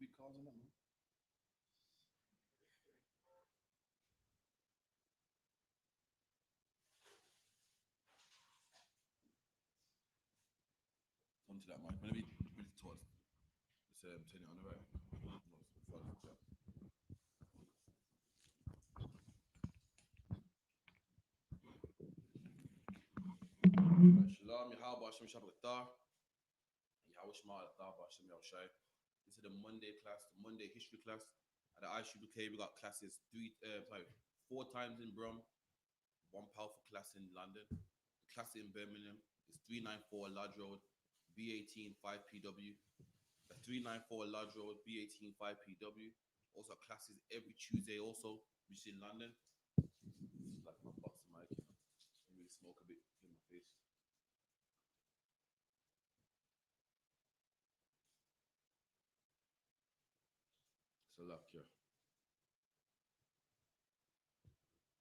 big cars in that, man. Onto that mic. Whenever you really towards, turn it on the right. Shalom, Yahweh, Hashem, Shabbat, Yahweh, Shema, Hashem, Yahushai. This is the Monday class, the Monday history class. At the I.S.U.P.K, we got classes 4 times in Brum, one powerful class in London. The class in Birmingham is 394 Lodge Road, B18 5PW. The 394 Lodge Road, B18 5PW. Also classes every Tuesday also, which is in London. It's like my box mic, you know. I really smoke a bit in my face. So luck, yeah.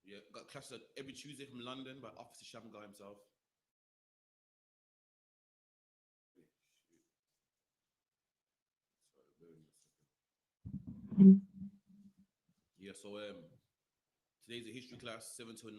Yeah, got classes every Tuesday from London by Officer Shamgar himself. Yeah, so today's a history class, 7 to 9.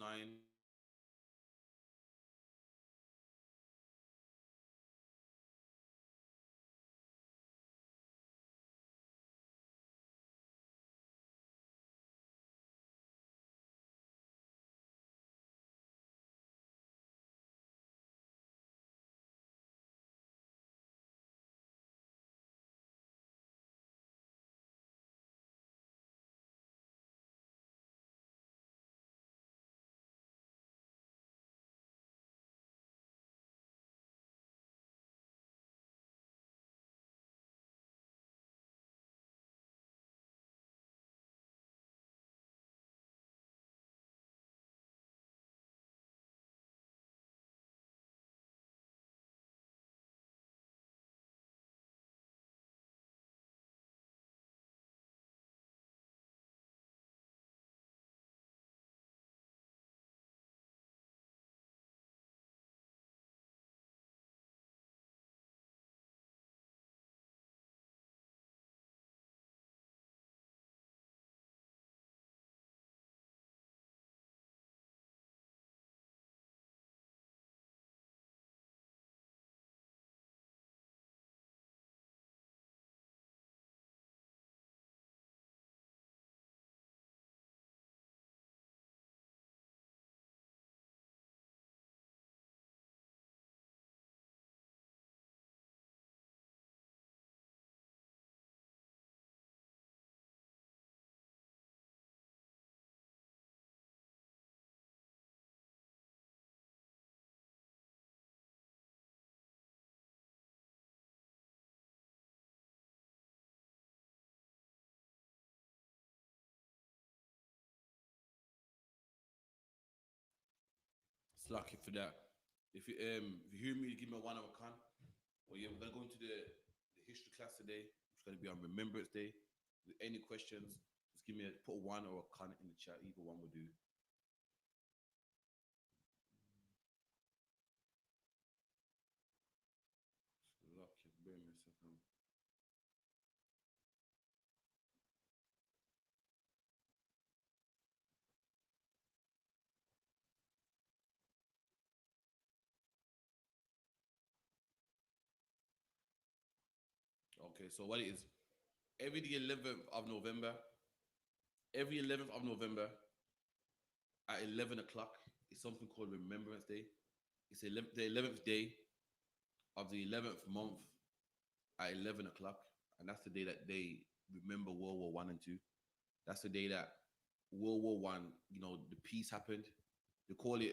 It's lucky for that. If you hear me, give me a 1 hour con. Well, yeah, we're gonna go into the history class today. It's gonna be on Remembrance Day. With any questions, just give me put a 1 or a con in the chat. Either one will do. Lucky, bear me a second. Okay, so what it is, every the 11th of November, every 11th of November at 11 o'clock is something called Remembrance Day. It's the 11th day of the 11th month at 11 o'clock. And that's the day that they remember World War One and Two. That's the day that World War One, you know, the peace happened. They call it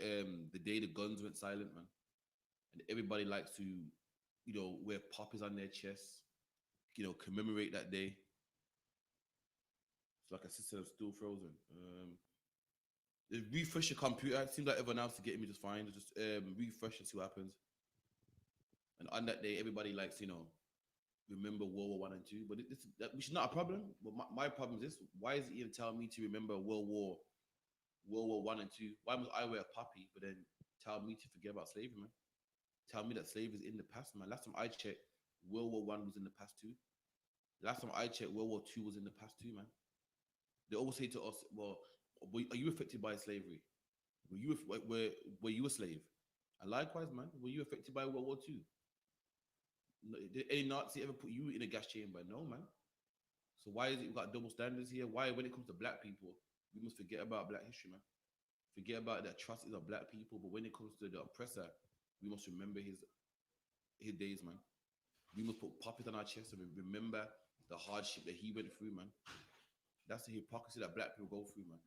the day the guns went silent, man. And everybody likes to, you know, wear poppies on their chests, you know, commemorate that day. It's like a system of still frozen. Refresh your computer. It seems like everyone else is getting me just fine. Just refresh and see what happens. And on that day, everybody likes, you know, remember World War One and Two. But which is not a problem. But my problem is this: why is it even telling me to remember World War One and Two? Why must I wear a poppy, but then tell me to forget about slavery, man? Tell me that slavery is in the past, man. Last time I checked, World War One was in the past too. Last time I checked, World War II was in the past too, man. They always say to us, "Well, are you affected by slavery? Were you a slave?" And likewise, man, were you affected by World War II? Did any Nazi ever put you in a gas chamber? No, man. So why is it we got double standards here? Why, when it comes to black people, we must forget about black history, man? Forget about the atrocities of black people, but when it comes to the oppressor, we must remember his days, man. We must put puppets on our chest and remember the hardship that he went through, man. That's the hypocrisy that black people go through, man.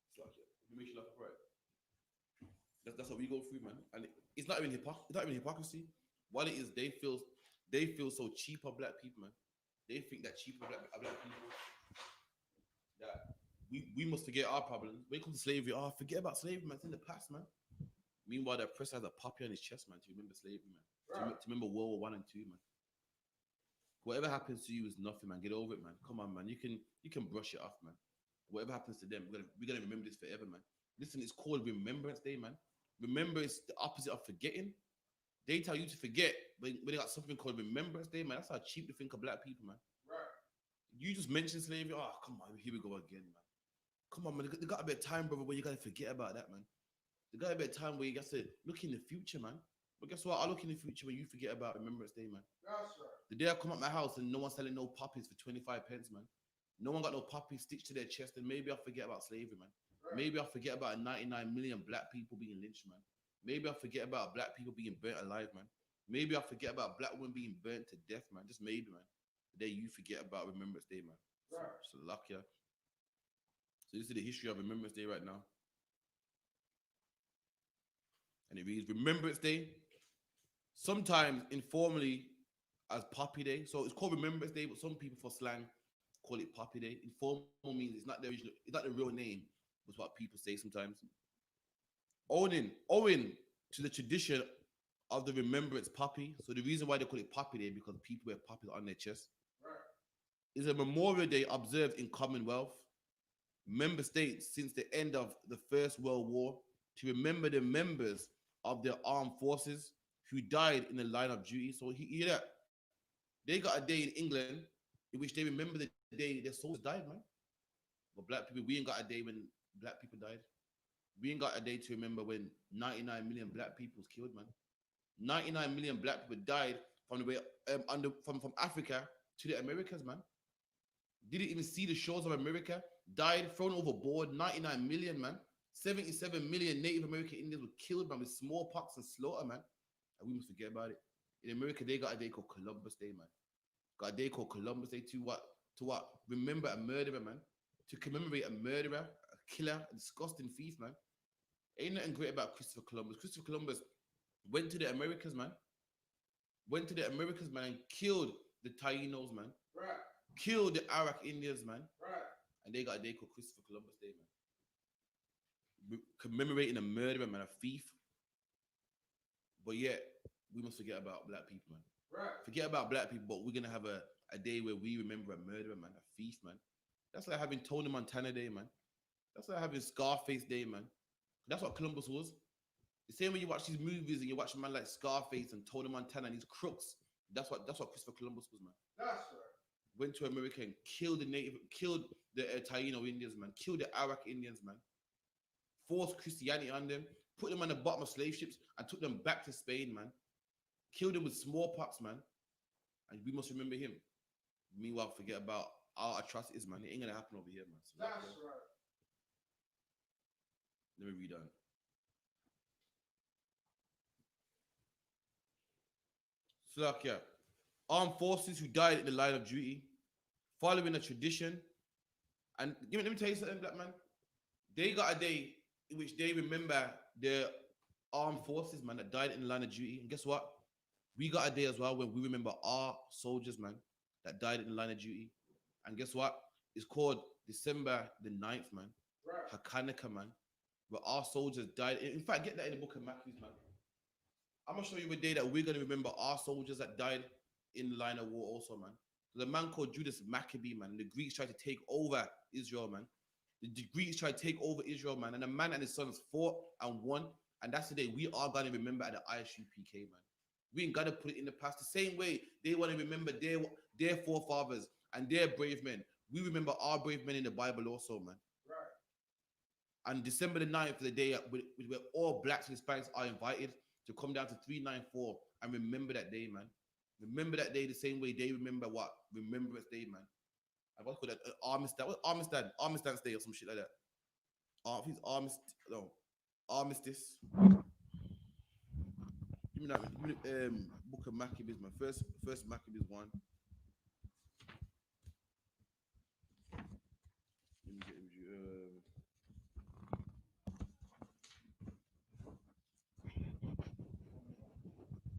It's like, you make you laugh, right? That's what we go through, man. And it's not even hypocrisy. What it is, they feel so cheap of black people, man. They think that cheap of black people that we must forget our problems. When it comes to slavery, forget about slavery, man. It's in the past, man. Meanwhile, the oppressor has a puppy on his chest, man, to remember slavery, man. To remember World War I and II, man. Whatever happens to you is nothing, man. Get over it, man. Come on, man. You can brush it off, man. Whatever happens to them, we're gonna remember this forever, man. Listen, it's called Remembrance Day, man. Remember is the opposite of forgetting. They tell you to forget when they got something called Remembrance Day, man. That's how cheap they think of black people, man. Right. You just mentioned slavery. Oh, come on, here we go again, man. Come on, man. There got to be a time, brother, where you gotta forget about that, man. There got to be a time where you got to look in the future, man. But guess what? I look in the future when you forget about Remembrance Day, man. That's right. The day I come up my house and no one's selling no puppies for 25 pence, man. No one got no puppies stitched to their chest, and maybe I'll forget about slavery, man. Right. Maybe I'll forget about 99 million black people being lynched, man. Maybe I'll forget about black people being burnt alive, man. Maybe I'll forget about black women being burnt to death, man. Just maybe, man. The day you forget about Remembrance Day, man. Right. So luck, yeah. So this is the history of Remembrance Day right now. And it reads Remembrance Day, sometimes informally as Poppy Day. So it's called Remembrance Day, but some people for slang call it Poppy Day. Informal means it's not the original, it's not the real name, was what people say sometimes. Owing to the tradition of the Remembrance Poppy. So the reason why they call it Poppy Day because people wear poppies on their chest. Right. Is a Memorial Day observed in Commonwealth member states since the end of the First World War to remember the members of their armed forces who died in the line of duty. So you hear that? They got a day in England in which they remember the day their soldiers died, man. But black people, we ain't got a day when black people died. We ain't got a day to remember when 99 million black people was killed, man. 99 million black people died from the way from Africa to the Americas, man. Didn't even see the shores of America. Died, thrown overboard. 99 million, man. 77 million Native American Indians were killed, man, with smallpox and slaughter, man. And we must forget about it. In America, they got a day called Columbus Day, man. Got a day called Columbus Day to what? To what? Remember a murderer, man. To commemorate a murderer, a killer, a disgusting thief, man. Ain't nothing great about Christopher Columbus. Christopher Columbus went to the Americas, man. Went to the Americas, man, and killed the Tainos, man. Right. Killed the Arawak Indians, man. Right. And they got a day called Christopher Columbus Day, man. Commemorating a murderer, man, a thief. But yet, we must forget about black people, man. Right. Forget about black people, but we're going to have a day where we remember a murderer, man, a thief, man. That's like having Tony Montana Day, man. That's like having Scarface Day, man. That's what Columbus was. The same way you watch these movies and you watch a man like Scarface and Tony Montana and these crooks. That's what Christopher Columbus was, man. That's right. Went to America and killed the Taino Indians, man. Killed the Arawak Indians, man. Forced Christianity on them. Put them on the bottom of slave ships and took them back to Spain, man. Killed them with smallpox, man. And we must remember him. Meanwhile, forget about our atrocities, man. It ain't gonna happen over here, man. So that's right. Let me read on. Slovakia. Armed forces who died in the line of duty, following a tradition. And let me tell you something, black man. They got a day in which they remember their armed forces, man, that died in the line of duty. And guess what? We got a day as well when we remember our soldiers, man, that died in the line of duty. And guess what? It's called December the 9th, man. Right. YAHANNA, man. Where our soldiers died. In fact, get that in the book of Matthew, man. I'm going to show you a day that we're going to remember our soldiers that died in the line of war also, man. There's a man called Judas Maccabee, man. The Greeks tried to take over Israel, man. The Greeks tried to take over Israel, man. And the man and his sons fought and won. And that's the day we are going to remember at the I.S.U.P.K, man. We ain't gotta put it in the past. The same way they want to remember their forefathers and their brave men. We remember our brave men in the Bible also, man. And December the 9th, the day where all blacks and Hispanics are invited to come down to 394 and remember that day, man. Remember that day the same way they remember what? Remembrance Day, man. And what's called that? Armistice. What Armistice? Armistice Day or some shit like that. I think it's Armistice. No. Armistice. Give me that. Give me the Book of Maccabees, man. First Maccabees 1. Let me get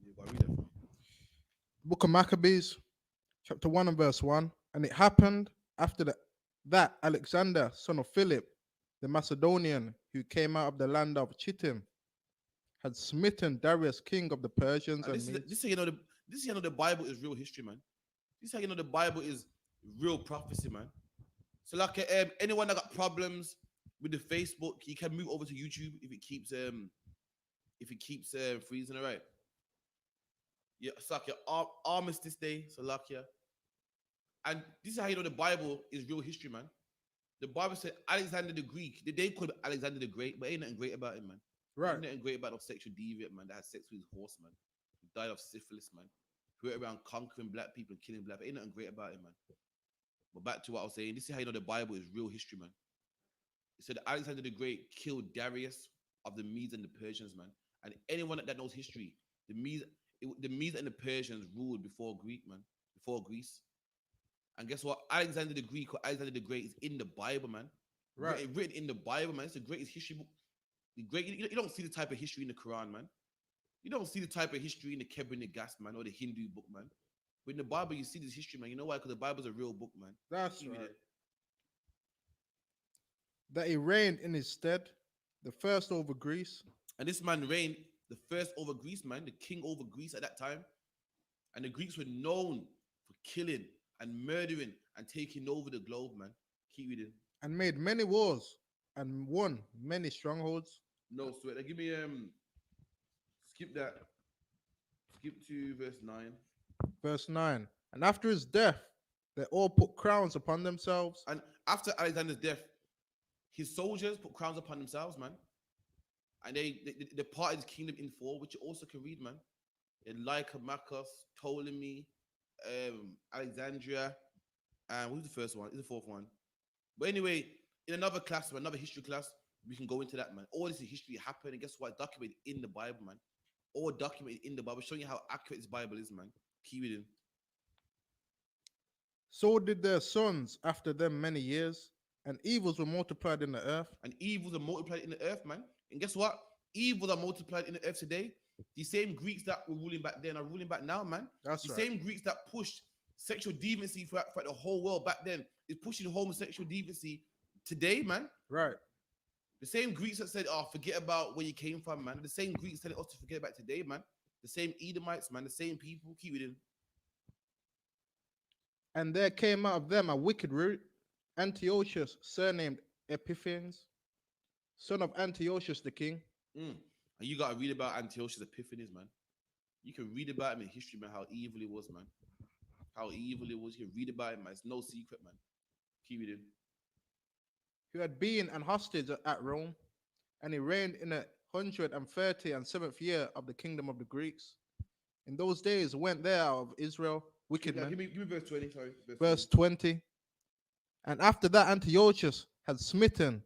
you gotta read that for me. Book of Maccabees, chapter 1 and verse 1. And it happened after that Alexander, son of Philip, the Macedonian, who came out of the land of Chittim, had smitten Darius, king of the Persians And and this Medes. is how you know the Bible is real history, man. This is how you know the Bible is real prophecy, man. So like anyone that got problems with the Facebook, you can move over to YouTube if it keeps freezing, all right? Yeah, it's like your Armistice Day, so like yeah. And this is how you know the Bible is real history, man. The Bible said Alexander the Greek. They call him Alexander the Great, but ain't nothing great about him, man. Right. Ain't nothing great about no sexual deviant, man, that had sex with his horse, man. He died of syphilis, man. He went around conquering black people and killing black people. Ain't nothing great about him, man. But back to what I was saying, this is how you know the Bible is real history, man. It said Alexander the Great killed Darius of the Medes and the Persians, man. And anyone that knows history, the Medes and the Persians ruled before Greece. And guess what? Alexander the Greek or Alexander the Great is in the Bible, man. Right. Written in the Bible, man. It's the greatest history book. You don't see the type of history in the Quran, man. You don't see the type of history in the Kebra Gas, man, or the Hindu book, man. But in the Bible, you see this history, man. You know why? Because the Bible's a real book, man. That's right. That he reigned in his stead, the first over Greece. And this man reigned the first over Greece, man, the king over Greece at that time. And the Greeks were known for killing and murdering and taking over the globe, man. Keep reading. And made many wars and won many strongholds. No, sweat. Give me skip that. Skip to verse 9. Verse 9. And after his death, they all put crowns upon themselves. And after Alexander's death, his soldiers put crowns upon themselves, man. And they parted his kingdom in four, which you also can read, man. In Lycomachus, Ptolemy, Alexandria, and who's the first one? Is the fourth one? But anyway, in another class, another history class, we can go into that, man. All this history happened, and guess what? Documented in the Bible, man. All documented in the Bible, showing you how accurate this Bible is, man. Keep reading. So did their sons after them many years, and evils were multiplied in the earth. And evils are multiplied in the earth, man. And guess what? Evils are multiplied in the earth today. The same Greeks that were ruling back then are ruling back now, man. That's the right. Same Greeks that pushed sexual deviancy throughout the whole world back then is pushing homosexual deviancy today, man. Right. The same Greeks that said, "Oh, forget about where you came from, man." The same Greeks telling us to forget about today, man. The same Edomites, man. The same people. Keep reading. And there came out of them a wicked root, Antiochus, surnamed Epiphanes, son of Antiochus the king. And you got to read about Antiochus Epiphanes, man. You can read about him in history, man, how evil he was, man. How evil he was. You can read about him, man. It's no secret, man. Keep reading. Who had been an hostage at Rome, and he reigned in 137th year of the kingdom of the Greeks. In those days went there out of Israel wicked men. Give me verse 20, sorry. Verse 20. And after that Antiochus had smitten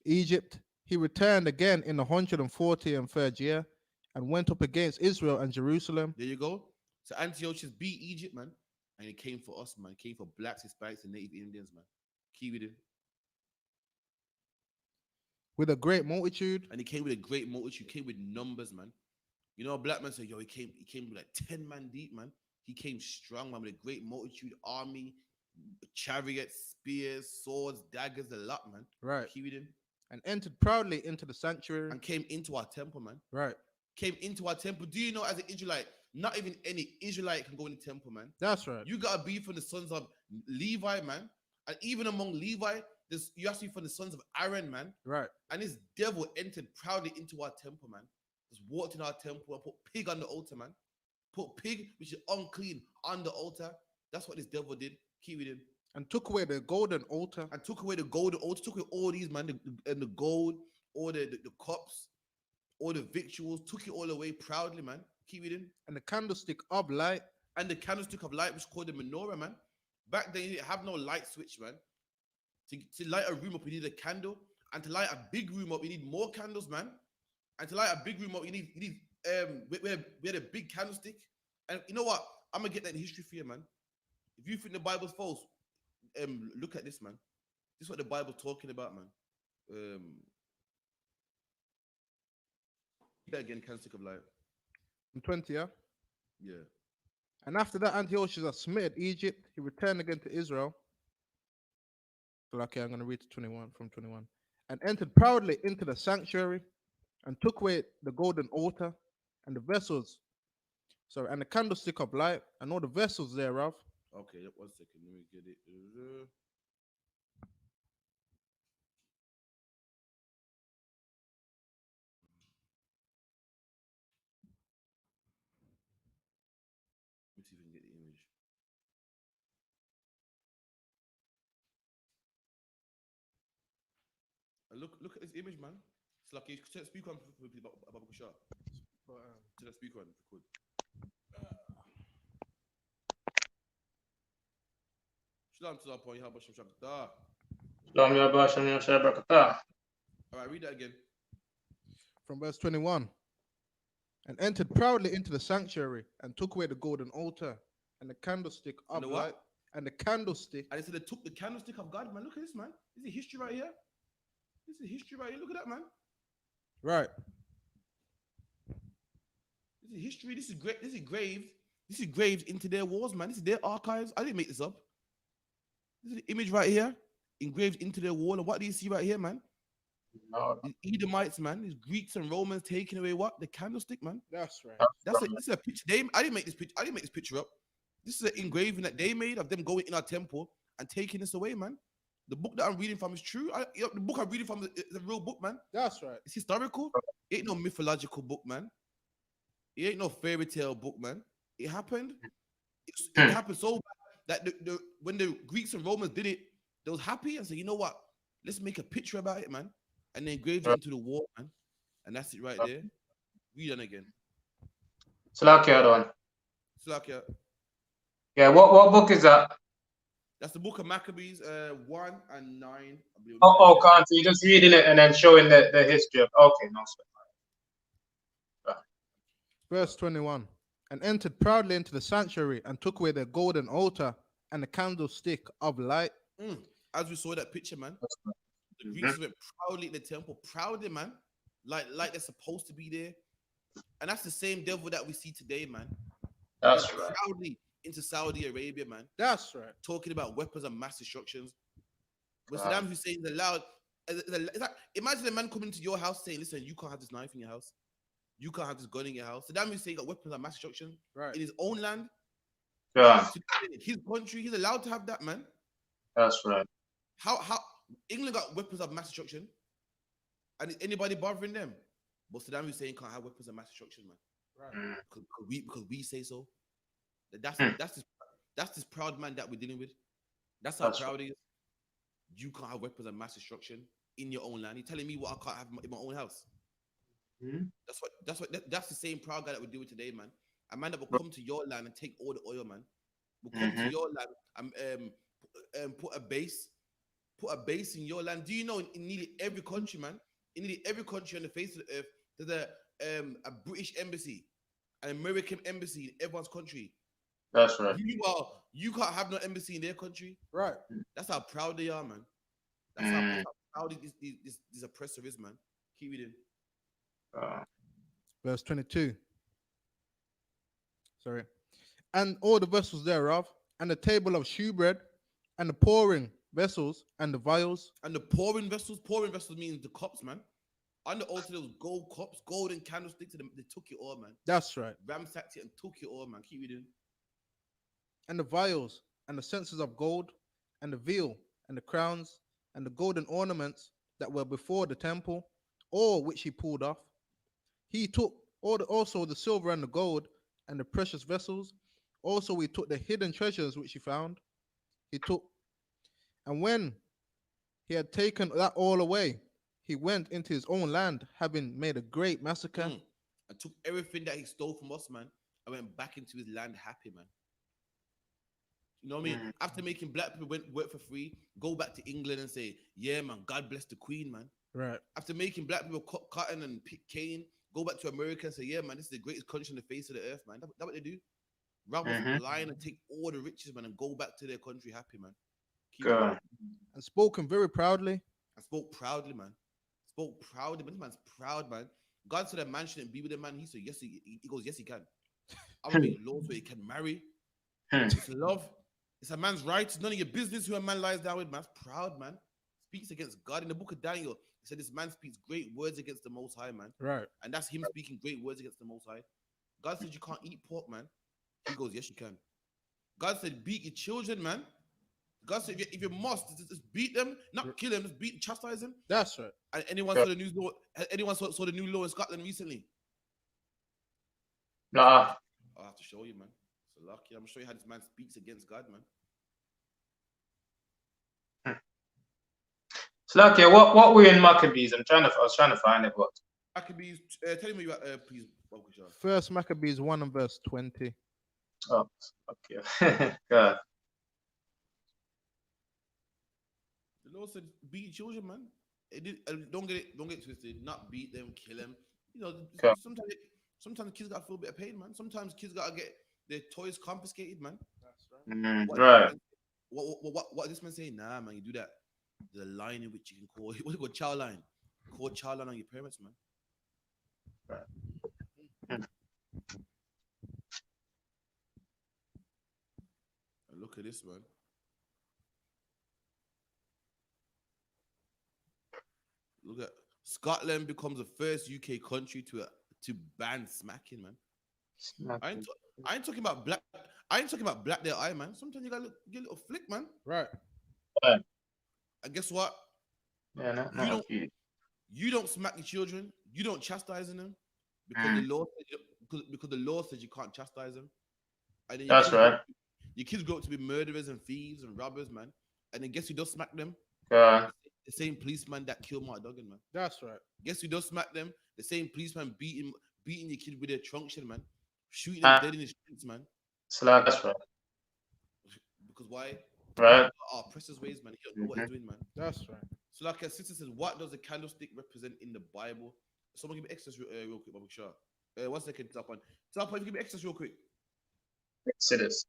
Egypt, he returned again in the 143rd year and went up against Israel and Jerusalem. There you go. So Antiochus beat Egypt, man. And he came for us, man. He came for blacks, Hispanics, and Native Indians, man. Keep reading. With a great multitude. And he came with a great multitude. He came with numbers, man. You know, a black man said, yo, he came with like 10 man deep, man. He came strong, man, with a great multitude, army, chariots, spears, swords, daggers, a lot, man. Right. Keep reading. And entered proudly into the sanctuary. And came into our temple, man. Right. Came into our temple. Do you know, as an Israelite, not even any Israelite can go in the temple, man. That's right. You got to be from the sons of Levi, man. And even among Levi, you have to be from the sons of Aaron, man. Right. And this devil entered proudly into our temple, man. just walked in our temple and put pig on the altar, man. Put pig, which is unclean, on the altar. That's what this devil did. Keep reading. And took away the golden altar. And took away the golden altar, took away all these, man, and the gold, all the cups, all the victuals, took it all away proudly, man. Keep reading. And the candlestick of light. And the candlestick of light, which is called the menorah, man. Back then, you didn't have no light switch, man. To light a room up, you need a candle. And to light a big room up, you need more candles, man. And to light a big room up, you need we had a big candlestick. And you know what? I'm gonna get that in history for you, man. If you think the Bible's false, look at this, man. This is what the Bible's talking about, man. Again, candlestick of light. And 20, yeah? Yeah. And after that, Antiochus submitted Egypt. He returned again to Israel. Okay, I'm going to read to 21 from 21. And entered proudly into the sanctuary and took away the golden altar and the vessels. Sorry, and the candlestick of light and all the vessels thereof. Okay, 1 second. Let me get it. Let me see if we can get the image. Look at this image, man. It's like you should speak on about Shah. To the speaker on, if you could. Shalom to that point. How about Shakta? Shalom Yabashim Yashabakata. All right, read that again. From verse 21. And entered proudly into the sanctuary and took away the golden altar and the candlestick of light. And the candlestick. And they said they took the candlestick of God, man. Look at this, man. This is history right here. This is history right here. Look at that, man. Right. This is history. This is great. This is graved. This is graved into their walls, man. This is their archives. I didn't make this up. This is the image right here, engraved into their wall. And what do you see right here, man? No. The Edomites, man. These Greeks and Romans taking away what? The candlestick, man. That's right. This is a picture. I didn't make this picture. I didn't make this picture up. This is an engraving that they made of them going in our temple and taking this away, man. The book that I'm reading from is true. The book I'm reading from is a real book, man. That's right. It's historical. It ain't no mythological book, man. It ain't no fairy tale book, man. It happened. It happened so bad that when the Greeks and Romans did it, they was happy and said, you know what? Let's make a picture about it, man. And they engraved it into the wall, man. And that's it right there. Read on again. Salakia one. Slakia. Yeah, what book is that? That's the book of Maccabees, 1 and 9. I believe. Oh, can't you just reading it and then showing the history of okay, no sweat. Verse 21. And entered proudly into the sanctuary and took away the golden altar and the candlestick of light. As we saw that picture, man. The Greeks went proudly in the temple, proudly, man. Like they're supposed to be there. And that's the same devil that we see today, man. That's right. Proudly into Saudi Arabia, man. That's right. Talking about weapons of mass destructions. When Saddam Hussein is allowed, imagine a man coming to your house saying, listen, you can't have this knife in your house. You can't have this gun in your house. Saddam Hussein got weapons of mass destruction in his own land. Yeah. His country, he's allowed to have that, man. That's right. How England got weapons of mass destruction, and is anybody bothering them? But Saddam Hussein can't have weapons of mass destruction, man. Right? Because we say so. That's this proud man that we're dealing with. That's how proud he is. You can't have weapons of mass destruction in your own land. You're telling me what I can't have in my own house. That's the same proud guy that we're doing today, man. A man that will come to your land and take all the oil, man. Will come to your land and put a base in your land. Do you know in nearly every country, man? In nearly every country on the face of the earth, there's a British embassy, an American embassy in everyone's country. That's right. You can't have no embassy in their country. Right. That's how proud they are, man. That's how proud this oppressor is, man. Keep reading. Verse 22. Sorry. And all the vessels thereof, and the table of shewbread, and the pouring vessels, and the vials. And the pouring vessels means the cups, man. On the altar, there was gold cups, golden candlesticks, and they took it all, man. That's right. Ransacked it and took it all, man. Keep reading. And the vials, and the censers of gold, and the veil, and the crowns, and the golden ornaments that were before the temple, all which he pulled off. He took also the silver and the gold and the precious vessels. Also, he took the hidden treasures which he found. He took, and when he had taken that all away, he went into his own land, having made a great massacre. And took everything that he stole from us, man, and went back into his land happy, man. You know what I mean? After making black people work for free, go back to England and say, yeah, man, God bless the Queen, man. Right. After making black people cut cotton and pick cane, go back to America and say, yeah, man, this is the greatest country on the face of the earth, man. That's what they do. Rather lie and take all the riches, man, and go back to their country happy, man. Good. And spoken very proudly. I spoke proudly, man. Spoke proudly, man. This man's proud, man. God said that man shouldn't be with him, man. He said, yes, he goes, yes, he can. I'm gonna make laws where he can marry. It's love. It's a man's right. It's none of your business who a man lies down with, man. That's proud, man. Speaks against God. In the book of Daniel, he said this man speaks great words against the Most High, man. Right. And that's him speaking great words against the Most High. God said you can't eat pork, man. He goes, yes, you can. God said, beat your children, man. God said, if you must, just beat them, not kill them, just beat, chastise them. That's right. And anyone saw the news law? Anyone saw the new law in Scotland recently? Nah. I'll have to show you, man. So lucky. I'm gonna show you how this man speaks against God, man. So okay, what were in Maccabees? I was trying to find it, but Maccabees, tell me about please, Babuja. First Maccabees 1 and verse 20. oh, okay. God. The Lord said, beat your children, man. Don't get it twisted. Not beat them, kill them. You know, Okay. sometimes kids gotta feel a bit of pain, man. Sometimes kids gotta get their toys confiscated, man. That's right. Right. What this man saying? Nah, man, you do that. The line in which you can call what's it called, child line. Call child line on your parents, man. Right. And look at this, man. Look at Scotland becomes the first UK country to ban smacking, man. I ain't talking about black. I ain't talking about black their eye, man. Sometimes you gotta get a little flick, man. Right. And guess what? Yeah, You don't smack your children. You don't chastise them because the law says you can't chastise them. And then That's right. Your kids grow up to be murderers and thieves and robbers, man. And then guess who does smack them? God. The same policeman that killed Mark Duggan, man. That's right. Guess who does smack them? The same policeman beating your kid with their truncheon, man. Shooting them dead in the streets, man. So that's right. Because why? Right. Our oppressor's ways, man. He don't know what he's doing, man. That's right. So like a sister says, what does the candlestick represent in the Bible? Someone give me extras real quick, Bobby Shaw. 1 second, Top on. Top on, give me extras real quick. Exodus.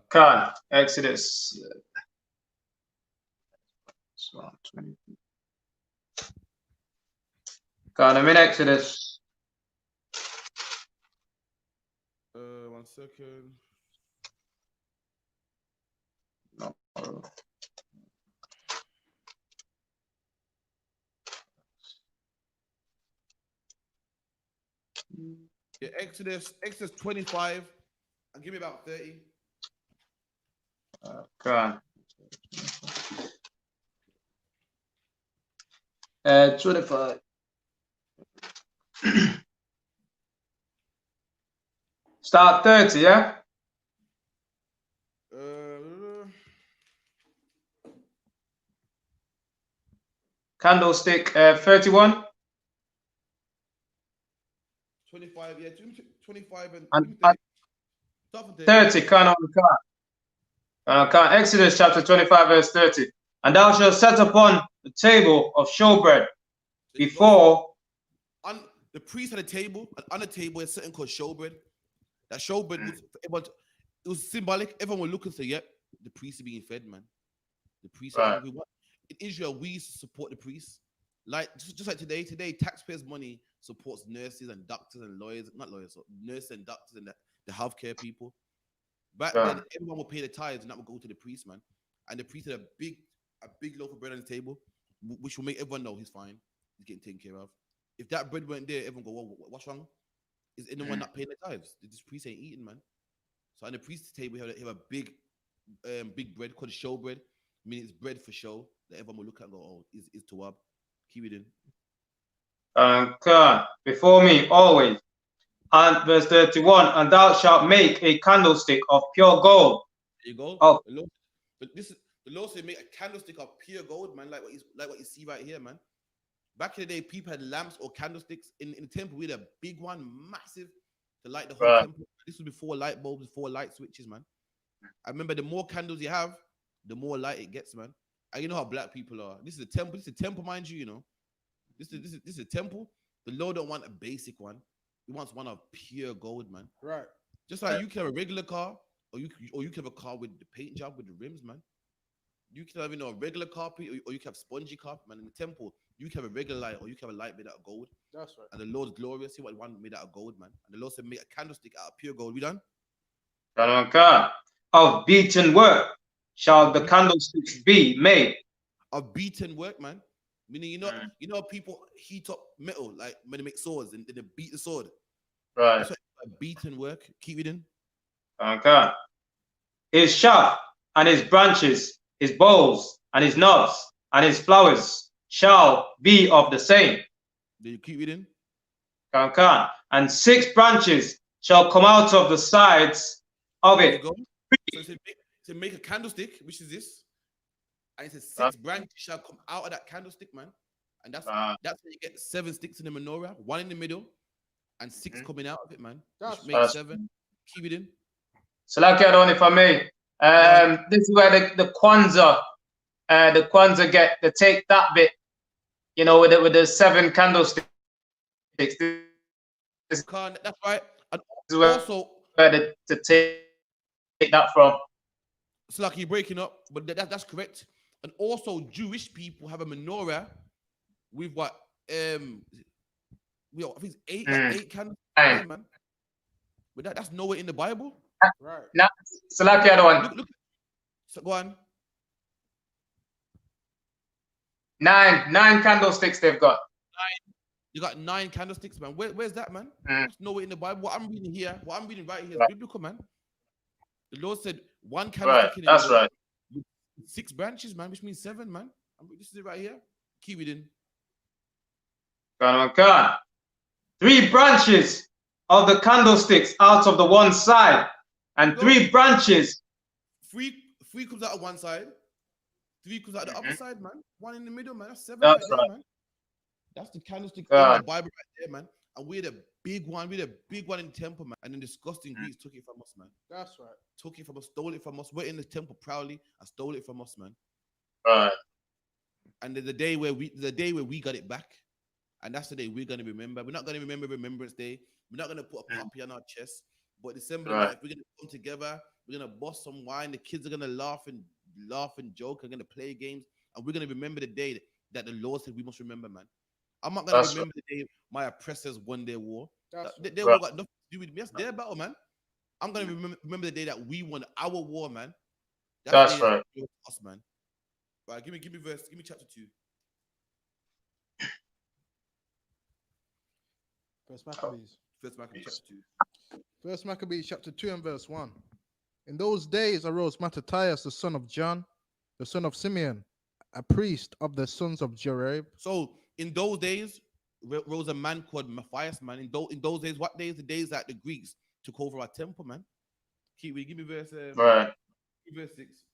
Khan. Exodus. 20. God, I'm in Exodus. 1 second. No. Yeah, Exodus 25, and give me about 30. God. 25. Start 30, yeah? Candlestick 31. 25, yeah, 25 and 30. Can't. Exodus chapter 25, verse 30. And thou shalt set upon the table of showbread before. The priest had a table, and on the table is something called showbread. That showbread was, it was symbolic. Everyone would look and say, yep, the priest is being fed, man. The priest. Right. In Israel, we used to support the priests. Like just like today, taxpayers' money supports nurses and doctors and lawyers, not lawyers, so nurses and doctors and the healthcare people. Back then, everyone would pay the tithes and that would go to the priest, man. And the priest had a big loaf of bread on the table, which will make everyone know he's fine. He's getting taken care of. If that bread weren't there, everyone go, well, what's wrong? Is anyone not paying the tithes? This priest ain't eating, man. So on the priest's table, he have a big bread called show bread. I mean, it's bread for show that everyone will look at and go, oh, is Tawab. Keep it in. Before me always. And verse 31, and thou shalt make a candlestick of pure gold. There you go. Oh. But this is the Lord said, make a candlestick of pure gold, man, like what you see right here, man. Back in the day, people had lamps or candlesticks in the temple. We had a big one, massive, to light the whole temple. This was before light bulbs, before light switches, man. I remember the more candles you have, the more light it gets, man. And you know how black people are. This is a temple. This is a temple, mind you. You know, this is a temple. The Lord don't want a basic one. He wants one of pure gold, man. Right. Just like you can have a regular car, or you can have a car with the paint job with the rims, man. You can have, a regular carpet, or you can have spongy carpet, man. In the temple, you can have a regular light, or you can have a light made out of gold. That's right. And the Lord's glorious. See what one made out of gold, man. And the Lord said, make a candlestick out of pure gold. We done? Of beaten work shall the candlesticks be made. Of beaten work, man. Meaning, you know, people heat up metal, like when they make swords and they beat the sword. Right. That's like beaten work. Keep reading. His shaft and his branches, his bowls and his knobs and his flowers shall be of the same. Do you keep reading? And 6 branches shall come out of the sides of it. So it said make a candlestick, which is this. And it says 6 branches shall come out of that candlestick, man. And that's how you get 7 sticks in the menorah, 1 in the middle, and 6 coming out of it, man. Which makes 7. Keep it in. So like I don't know if I may. This is where the Kwanzaa get to take that bit, with the 7 candlesticks. That's right. And also where to take that from. It's like you're breaking up, but that's correct. And also, Jewish people have a menorah with what? I think it's 8 candles, man. But that's nowhere in the Bible. Right. Now, so like the other one. Look. So go on. 9 candlesticks they've got. 9. You got 9 candlesticks, man. Where's that, man? There's nowhere in the Bible. What I'm reading right here is biblical, man. The Lord said 1 candlestick in the that's right. 6 branches, man, which means 7, man. This is it right here. Keep it in. 3 branches of the candlesticks out of the one side, and 3 branches. 3 comes out of one side. 3 comes out of the other side, man. 1 in the middle, man. That's 7 that's right there, man. That's the candlestick in the Bible right there, man. And we're the big one. We're the big one in the temple, man. And then disgusting Greeks took it from us, man. That's right. Took it from us, stole it from us. We're in the temple proudly and stole it from us, man. Right. And there's the day where we got it back. And that's the day we're gonna remember. We're not gonna remember Remembrance Day. We're not gonna put a puppy on our chest. But December, we're gonna come together. We're gonna bust some wine. The kids are gonna laugh and joke. We're gonna play games, and we're gonna remember the day that the Lord said we must remember, man. I'm not gonna remember the day my oppressors won their war. They all got nothing to do with me. That's their battle, man. I'm gonna remember the day that we won our war, man. That's right. Us, man. Right, give me chapter 2. First Maccabees. First Maccabees chapter 2. First Maccabees chapter 2 and verse 1. In those days arose Mattathias, the son of John, the son of Simeon, a priest of the sons of Jereb. So in those days rose a man called Matthias, man. In those days, what days? The days that the Greeks took over our temple, man. Give me verse verse 6.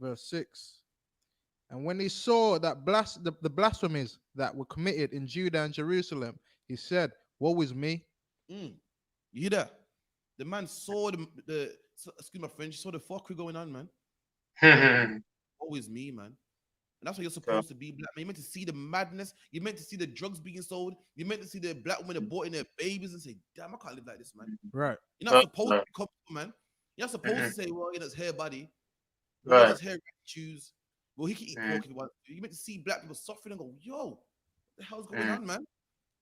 Verse 6. And when he saw that the blasphemies that were committed in Judah and Jerusalem, he said, "Woe is me." You hear that? The man saw the excuse my French, saw the fuckery going on, man. Woe is me, man. And that's what you're supposed to be, black man. You're meant to see the madness. You're meant to see the drugs being sold. You're meant to see the black women aborting their babies and say, "Damn, I can't live like this, man." Right. You're not supposed to be comfortable, man. You're not supposed to say, "Well, his hair body, well, his hair shoes. Well, he can eat pork if he wants to." You're meant to see black people suffering and go, "Yo, what the hell's going on, man?"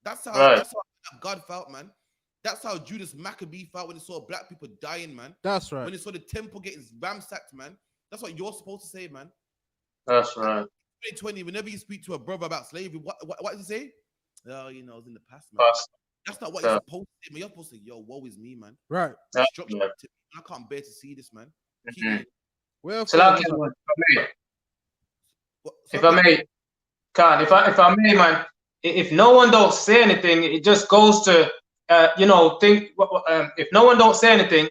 That's how God felt, man. That's how Judas Maccabee felt when he saw black people dying, man. That's right. When he saw the temple getting ransacked, man. That's what you're supposed to say, man. That's right. 2020, whenever you speak to a brother about slavery, what does he say? Oh, it was in the past, man. That's not what you're supposed to say, man. You're supposed to say, "Yo, woe is me, man." Right. I can't bear to see this, man. So if I may, man, if no one don't say anything, it just goes to, if no one don't say anything,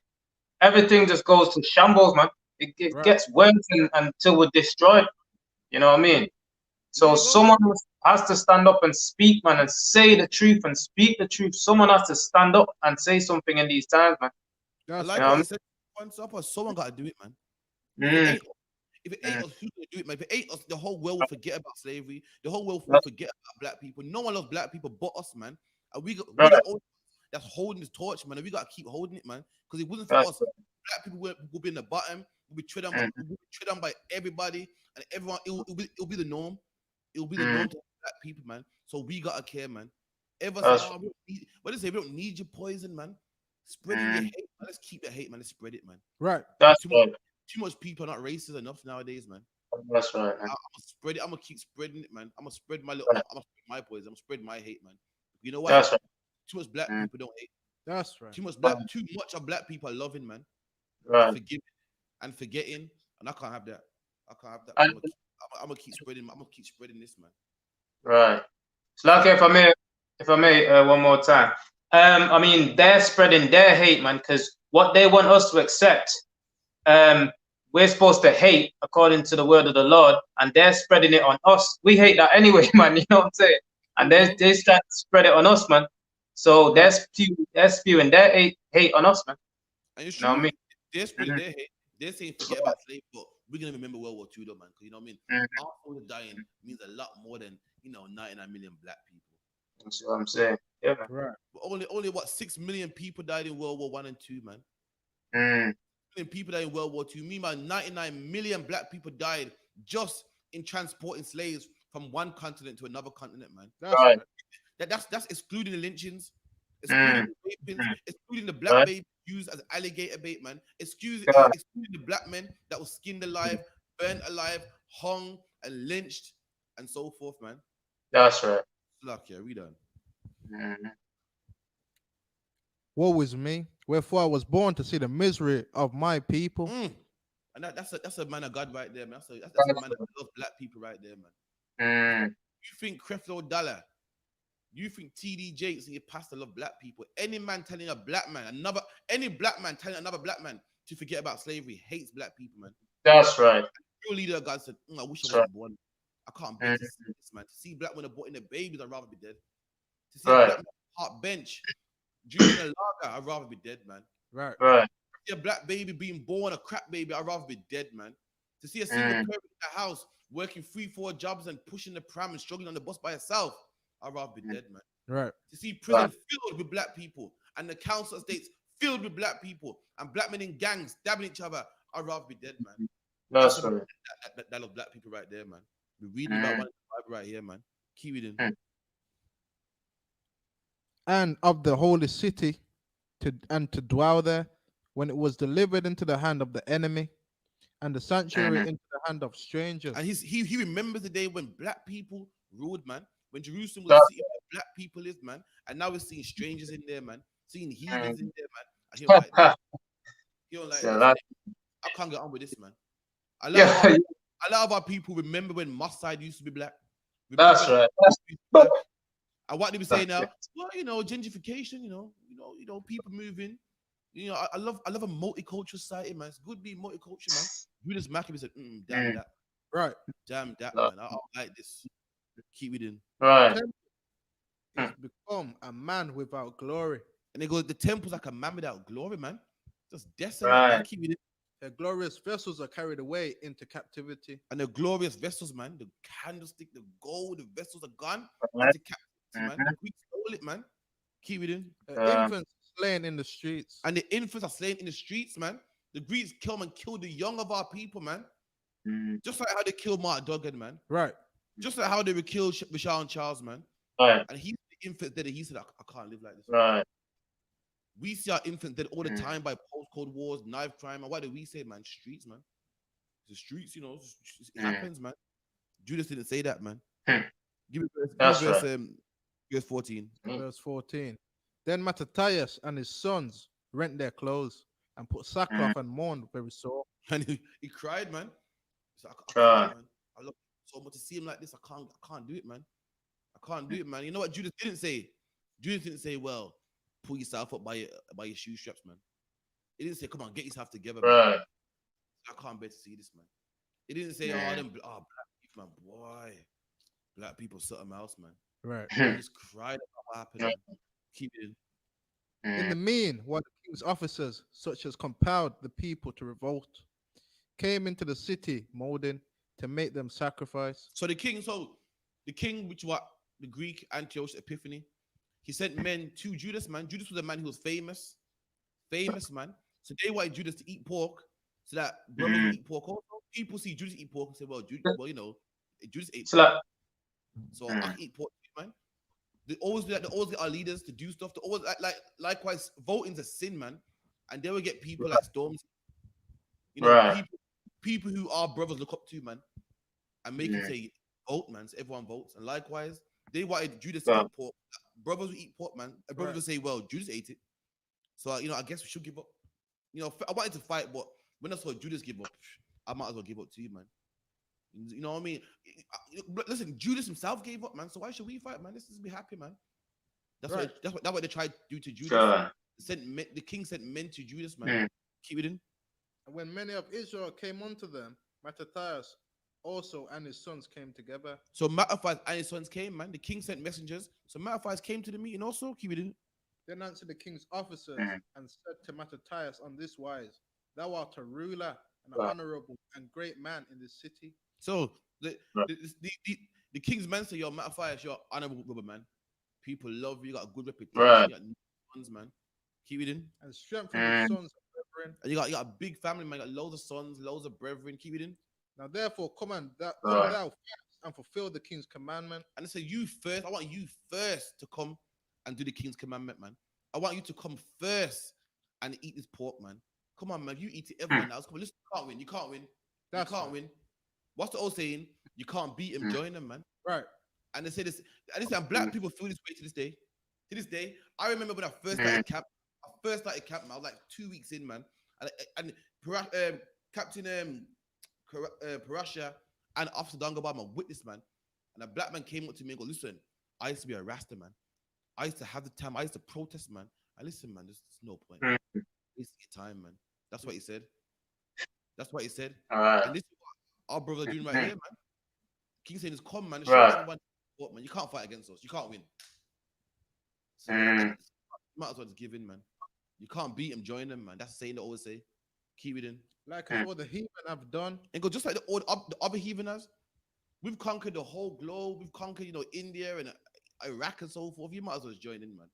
everything just goes to shambles, man. It Right. gets worse until we're destroyed. You know what I mean? There So you go. someone has to stand up and speak, man, and say the truth and speak the truth. Someone has to stand up and say something in these times, man. I That's like You know what what you said. Once up, someone got to do it, man. I If it mean? ain't If it ain't us, who's gonna do it, man? If it ain't us, the whole world will forget about slavery. The whole world will Right, forget about black people. No one loves black people but us, man. And we right, the only ones that's holding this torch, man. And we gotta keep holding it, man. Because it wasn't for that's us, black people will be in the bottom. We'll be treated on by, right. we'll be treated on by everybody and everyone. It'll be the norm. It'll be the Mm, norm to black people, man. So we gotta care, man. Ever say, that's oh, what they say, we don't need your poison, man. Spreading your mm, hate, man. Let's keep the hate, man. Let's spread it, man. right. that's Too much, right. too much people are not racist enough nowadays, man. That's right, man. I'm gonna spread it. I'm gonna keep spreading it, man. I'm gonna spread my little. I'm Right, gonna spread my poison. I'm gonna spread my hate, man. You know why? that's right. Too much black Mm, people don't hate. That's right. right, Too much of black people are loving, man, and right. forgiving and forgetting, and I can't have that. I can't have that, man. And, I'm gonna keep spreading. I'm gonna keep spreading this, man. right. So, like, See, if I may, one more time. I mean, they're spreading their hate, man, because what they want us to accept, um, we're supposed to hate according to the word of the Lord, and they're spreading it on us. We hate that anyway, man. You know what I'm saying? there And you they're go. they trying to spread it on us, man. So Right. they're spewing their hate on us, man. And it's You know what I true. mean? They're spreading Mhm. their hate. They're saying forget about slavery, but we're gonna remember World War II, though, man. Because you know what I mean. Mhm. Our soldiers dying means a lot more than 99 million black people. That's what I'm saying. Yeah, man. Right. But only what 6 million people died in World War One and Two, man. Mm, Million people died in World War II. Meanwhile, 99 million black people died just in transporting slaves from one continent to another continent, man. That's right. right. That's excluding the lynchings, excluding Mm, the rapings, mm, excluding the black right. babies used as alligator bait, man. God. Excluding the black men that were skinned alive, burnt alive, hung and lynched, and so forth, man. That's right. Luck, yeah, we done. Mm, Woe is me. Wherefore I was born to see the misery of my people. Mm. And that's a man of God right there, man. That's a that's man that loves black people right there, man. right. You think Creflo Dollar, you think TD Jakes and your pastor love black people. Any man telling a black man, any black man telling another black man to forget about slavery hates black people, man. That's right. Your leader of God said, I wish I That's right. wasn't born. I can't bear Mm, to see this, man. To see black men aborting their babies, I'd rather be dead. To see a right. black man park bench drinking a lager, I'd rather be dead, man. Right. Right. To see a black baby being born, a crap baby, I'd rather be dead, man. To see a single Mm, parent in the house working 3-4 jobs and pushing the pram and struggling on the bus by herself, I'd rather be mm, dead, man. Right. To see right. prison filled with black people and the council estates filled with black people and black men in gangs stabbing each other, I'd rather be dead, man. That's That's a right. that love black people right there, man. We're reading about Mm, one in the Bible right here, man. Keep reading. mm, And of the holy city to dwell there, when it was delivered into the hand of the enemy, and the sanctuary mm, into the hand of strangers. And he remembers the day when black people ruled, man. When Jerusalem was a that's city where black people lived, man. And now we're seeing strangers in there, man. Seeing heathens in mm. there, man. And he don't like this. He don't like So this. that, I can't get on with this, man. yeah, A lot of our people remember when Mossad used to be black. Remember that's when right. used to be black. And what do we say That's now? it. Well, gentrification. People moving. I love a multicultural society, man. It's good being multicultural, man. Judas Maccabee said, damn Mm, that, Right. damn that, that- man. I don't like this. Keep it in. The right. temple is Mm, become a man without glory. And they go, the temple's like a man without glory, man. Just desolate, man. right. Keep it in. Their glorious vessels are carried away into captivity. And the glorious vessels, man. The candlestick, the gold, the vessels are gone Right. into captivity, man. The Greeks stole it, man. Keep it in. Infants slain in the streets. And the infants are slain in the streets, man. The Greeks come and kill the young of our people, man. Mm, Just like how they killed Mark Duggan, man. Right. Just like how they would kill Bashar and Charles, man. right. And he's the infant dead. He said, I can't live like this. Right. We see our infants dead all the Mm. time by postcode wars, knife crime. And what do we say, man? Streets, man. The streets, it happens, man. Judas didn't say that, man. Hmm. Give me That's verse, right. verse 14. Mm. Verse 14. Then Mattathias and his sons rent their clothes and put sackcloth and mourned very sore. And he cried, man. He's like, I Right. can't, man. I love so much to see him like this. I can't do it, man. I can't do it, man. You know what Judas didn't say? Judas didn't say, well, pull yourself up by your shoestraps, man. He didn't say, come on, get yourself together, man. Right. I can't bear to see this, man. He didn't say, Mm. black people, man, boy. Black people, something else, man. Right. He just cried about what happened, man. Keep it in. In the mean, one of the king's officers, such as compelled the people to revolt, came into the city, molding to make them sacrifice. So the king, which what the Greek Antiochus Epiphany, he sent men to Judas, man. Judas was a man who was famous, man. So they wanted Judas to eat pork, so that brothers would eat pork also. People see Judas eat pork and say, well, you know, Judas ate pork, so I can eat pork too, man. They always do that. They always get our leaders to do stuff. They always likewise, voting's a sin, man. And they will get people like Storms, you know, people who our brothers look up to, man, and make him say vote, man. So everyone votes. And likewise, they wanted Judas to eat pork. Brothers will eat pork, man. And brothers will say, well, Judas ate it. So, you know, I guess we should give up. You know, I wanted to fight, but when I saw Judas give up, I might as well give up too, man. You know what I mean? Listen, Judas himself gave up, man. So why should we fight, man? Let's just be happy, man. That's what they tried to do to Judas. The king sent men to Judas, man. Keep it in. And when many of Israel came unto them, Mattathias also and his sons came together. So Mattathias and his sons came, man. The king sent messengers. So Mattathias came to the meeting also. Keep it in. Then answered the king's officers and said to Mattathias on this wise, thou art a ruler and an honorable and great man in this city. So the king's men say, yo, Mattathias, you're honorable brother, man. People love you. You got a good reputation. You got sons, man. Keep it in. And strengthen your sons and brethren. And you got a big family, man. You got loads of sons, loads of brethren. Keep it in. Now therefore come thou first and fulfill the king's commandment. And they say, you first. I want you first to come and do the king's commandment, man. I want you to come first and eat this pork, man. Come on, man. You eat it, everyone else. Come on, listen, you can't win. You can't win. You can't win. What's the old saying? You can't beat him, join him, man. Right. And they say this, and black people feel this way to this day. To this day, I remember when I first started camp. I was like 2 weeks in, man. And Captain Parasha and Officer Dangaba, my witness, man. And a black man came up to me and go, listen, I used to be a Rasta, man. I used to have the time. I used to protest, man. I listen, man, there's no point. It's your time, man. That's what he said. That's what he said. And this is what our brothers are doing right here, man. King saying is come, man. Man. You can't fight against us. You can't win. So you might as well just give in, man. You can't beat him, join them, man. That's the saying they always say. Keep it in. Like all the heathen have done. And go just like the other heathen has. We've conquered the whole globe. We've conquered, you know, India and Iraq and so forth. You might as well just join in, man.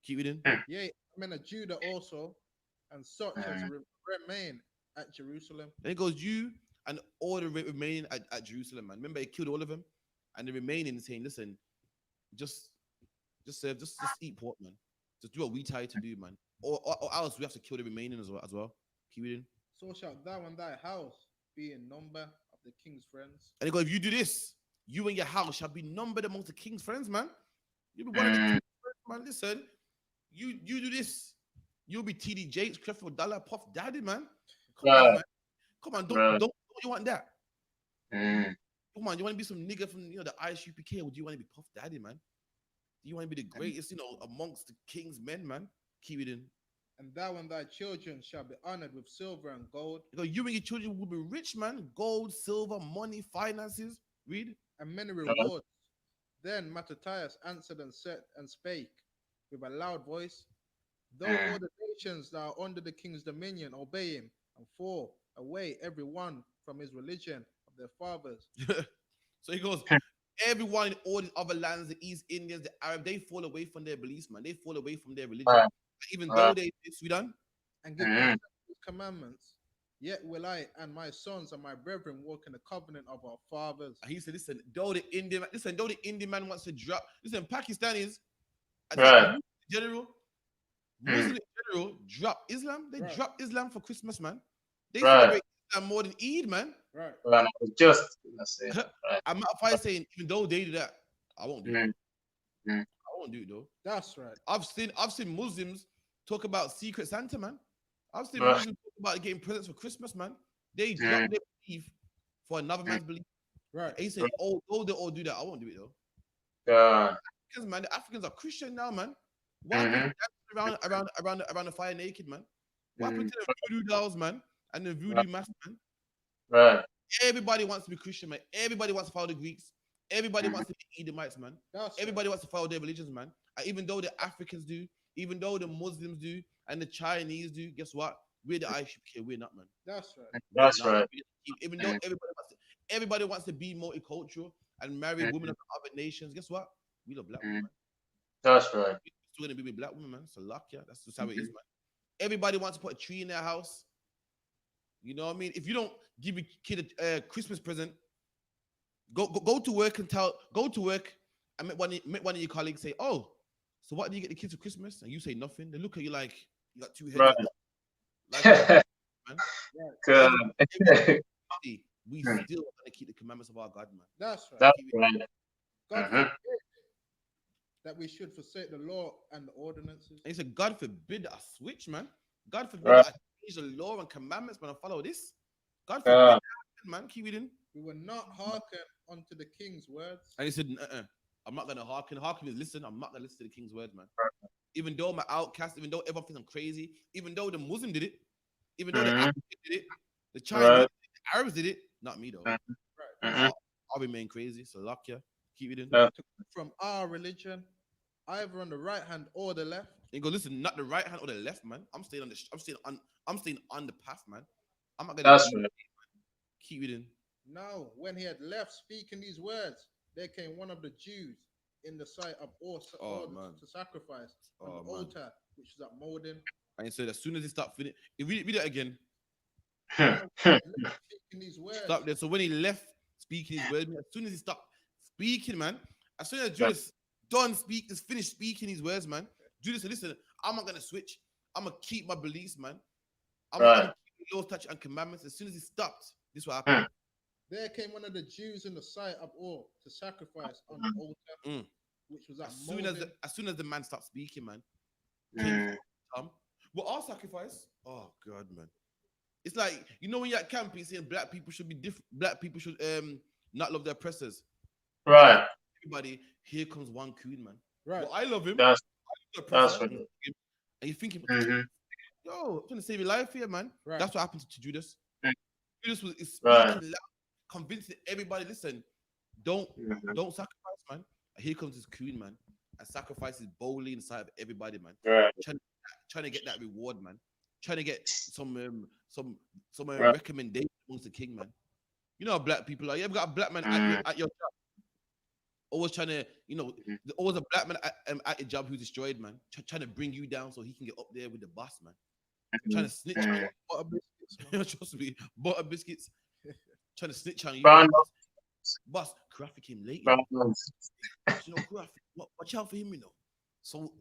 Keep it in. Yeah, I mean Judah also, and such as remain at Jerusalem. Then it goes, you and all the remaining at Jerusalem, man. Remember, he killed all of them, and the remaining saying, listen, just eat pork, man. Just do what we try to do, man. Or else we have to kill the remaining as well. Keep it in. So shalt thou and thy house be in number of the king's friends. And he goes, if you do this, you and your house shall be numbered amongst the king's friends, man. You'll be one of the king's friends, man. Listen, you do this, you'll be TD Jakes, Creflo Dollar, Puff Daddy, man. Come on, man. Come on, don't you want that? Come on, you want to be some nigga from the I.S.U.P.K, or do you want to be Puff Daddy, man? Do you want to be the greatest, amongst the king's men, man? Keep it in. And thou and thy children shall be honored with silver and gold. Because you and your children will be rich, man. Gold, silver, money, finances. Read. And many rewards. Then Mattathias answered and said and spake with a loud voice, though all the nations that are under the king's dominion obey him, and fall away every one from his religion of their fathers. So he goes, everyone in all the other lands, the East Indians, the Arab, they fall away from their beliefs, man. They fall away from their religion. Even though they did Sudan. And give his commandments, yet will I and my sons and my brethren walk in the covenant of our fathers. And he said, listen, though the Indian man wants to drop, listen, Pakistanis, Muslim general drop Islam. They drop Islam for Christmas, man. They celebrate Islam more than Eid, man. That's it. I'm not saying, even though they do that, I won't do it. I won't do it though. That's right. I've seen Muslims talk about Secret Santa, man. I've seen Muslims talk about getting presents for Christmas, man. They drop their belief for another man's belief. Right. He said, oh, they all do that. I won't do it though. Africans, man, the Africans are Christian now, man. What happened to dancing around the fire naked, man? What happened to the voodoo dolls, man, and the voodoo mask, man? Right. Everybody wants to be Christian, man. Everybody wants to follow the Greeks. Everybody wants to be Edomites, man. Everybody wants to follow their religions, man. And even though the Africans do, even though the Muslims do, and the Chinese do, guess what? We're the I.S.U.P.K. We're not, man. That's right. That's right. Even though everybody wants to be multicultural and marry women of other nations, guess what? We love black women, man. That's right. We're still gonna be with black women, man. So luck, yeah. That's just how it is, man. Everybody wants to put a tree in their house. You know what I mean? If you don't give your kid a Christmas present, go to work and make one of your colleagues say, "Oh, so what do you get the kids for Christmas?" And you say nothing. They look at you like you got two heads. Right. Like, man. We still want to keep the commandments of our God, man. That's right. That's right. God forbid that we should forsake the law and the ordinances. And he said, God forbid that I switch, man. God forbid Right. that I change the law and commandments, man, and follow this. God forbid that, man. Keep reading. We will not hearken unto the king's words. And he said, I'm not going to hearken. Hearken is listen. I'm not going to listen to the king's words, man. Even though I'm an outcast, even though everyone thinks I'm crazy, even though the Muslim did it, even though the African did it, the Chinese did it, the Arabs did it, not me, though. I'll remain crazy. So, luck ya. Keep reading. From our religion, either on the right hand or the left. You go, listen, not the right hand or the left, man. I'm staying on the path, man. I'm not gonna. That's right. Keep reading. Now, when he had left speaking these words, there came one of the Jews in the sight of all to sacrifice on the altar, which was at Molding. And he said, as soon as he stopped read it again. Speaking these words. Stop there. So when he left speaking his words, as soon as he stopped speaking, man, as soon as Judas finished speaking his words, man, Judas said, listen, I'm not gonna switch. I'm gonna keep my beliefs, man. I'm gonna keep the laws, statutes, and commandments. As soon as he stopped, this is what happened. There came one of the Jews in the sight of all to sacrifice on the altar, which was at as soon as the man stopped speaking, man. Well, our sacrifice. Oh God, man. It's like, you know, when you're at camp, you're saying black people should be different. Black people should not love their oppressors. Right. Everybody, here comes one queen, man. Right. Well, I love him. That's right. And you're thinking, yo, I'm trying to save your life here, man. Right. That's what happened to Judas. Judas was speaking loud, convincing everybody, listen, don't sacrifice, man. And here comes this queen, man, and sacrifices boldly inside of everybody, man. right. Trying to get that reward, man. Trying to get some recommendation amongst the king, man. You know how black people are. You ever got a black man at your job? Always trying to, you know, always a black man at your job who's destroyed, man. Trying to bring you down so he can get up there with the boss, man. Trying to snitch on you. Butter biscuits. Trust me, butter biscuits. Trying to snitch on you. Boss, graphic him later. You know, graphic. Watch out for him, you know. So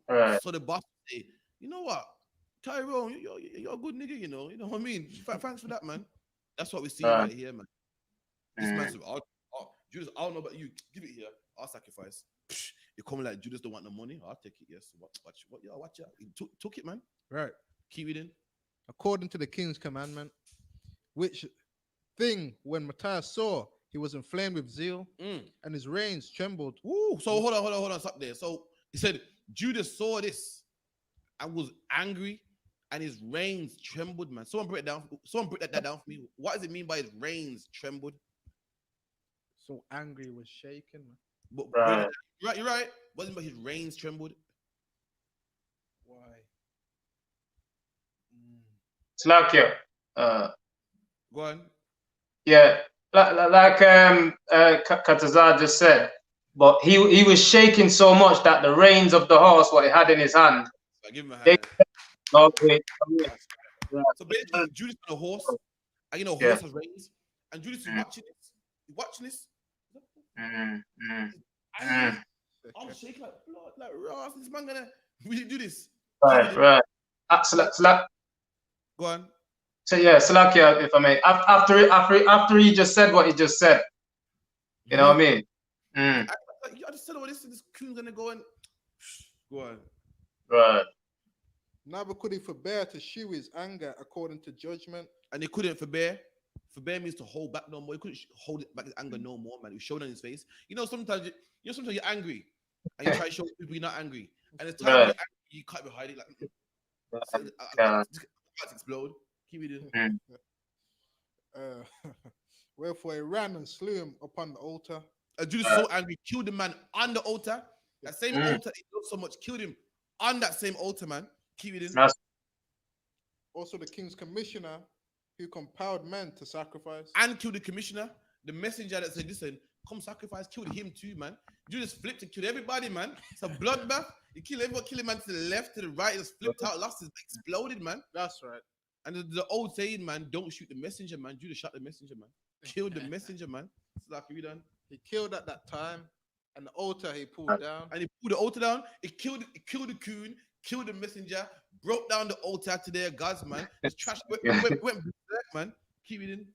the boss say, you know what, Tyrone, you're a good nigga, you know what I mean? Thanks for that, man. That's what we see right here, man. This man said, Judas, I don't know about you. Give it here. I'll sacrifice. You come like Judas don't want no money. I'll take it. Yes. Watch out. He took it, man. Right. Keep reading. According to the king's commandment, which thing when Matthias saw, he was inflamed with zeal, and his reins trembled. Ooh. So hold on. Stop there. So he said Judas saw this and was angry, and his reins trembled, man. Someone break that down for me. What does it mean by his reins trembled? So angry, was shaken, man. But, you're right. Wasn't but his reins trembled. Why? It's like Go on. Yeah, like Katazar just said, but he was shaking so much that the reins of the horse, what he had in his hand, I give him a hand. Okay. So basically, Judas on a horse, and you know, horse has reins, and Judas is watching this. I'm shaking like blood, like Ross. This man gonna really do this? Right. Go on. So Salakia, if I may, after he just said what he just said, you know what I mean? I just said all this queen's gonna go and go on. Right. Neither could he forbear to shew his anger according to judgment. And he couldn't forbear. Forbear means to hold back no more. He couldn't hold back his anger no more, man. He showed on his face. You know, sometimes you're angry, and you try to show people you're not angry. And the time Right. you're angry, you can't be hiding. Like, Yeah. to explode. Keep it in. Mm. Wherefore he ran and slew him upon the altar. A Judas so angry, killed the man on the altar. That same Mm. altar he loved so much, killed him on that same altar, man. Keep it in. That's Also the king's commissioner who compelled men to sacrifice. And killed the commissioner, the messenger that said, listen, come sacrifice, killed him too, man. Judas flipped and killed everybody, man. It's a bloodbath. You kill everyone, kill him man to the left, to the right, just flipped out, lost his exploded, man. That's right. And the old saying, man, don't shoot the messenger, man. Judas shot the messenger, man. Killed the messenger, man. It's like you done. He killed at that time, and the altar he pulled down. And he pulled the altar down. It killed the coon, killed the messenger, broke down the altar to their gods, man. It's trash. Went berserk, man. Keep it in.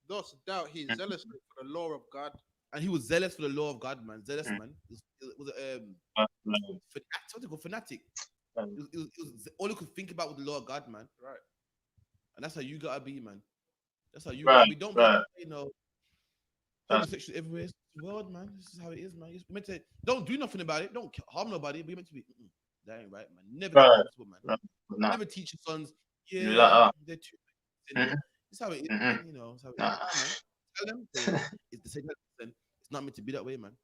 Thus doubt he is zealous for the law of God. And he was zealous for the law of God, man. Zealous, man. It was fanatic. It was all he could think about was the law of God, man. Right. And that's how you gotta be, man. That's how you gotta be. Don't be, you know, homosexual everywhere. It's the world, man. This is how it is, man. You're meant to don't do nothing about it. Don't harm nobody, but you're meant to be. That ain't right, man. Never get comfortable, man. Never teach your sons. Yeah, they're too. It's how it is, man. You know. It's how it is, man. Tell them it's the same. It's not meant to be that way, man.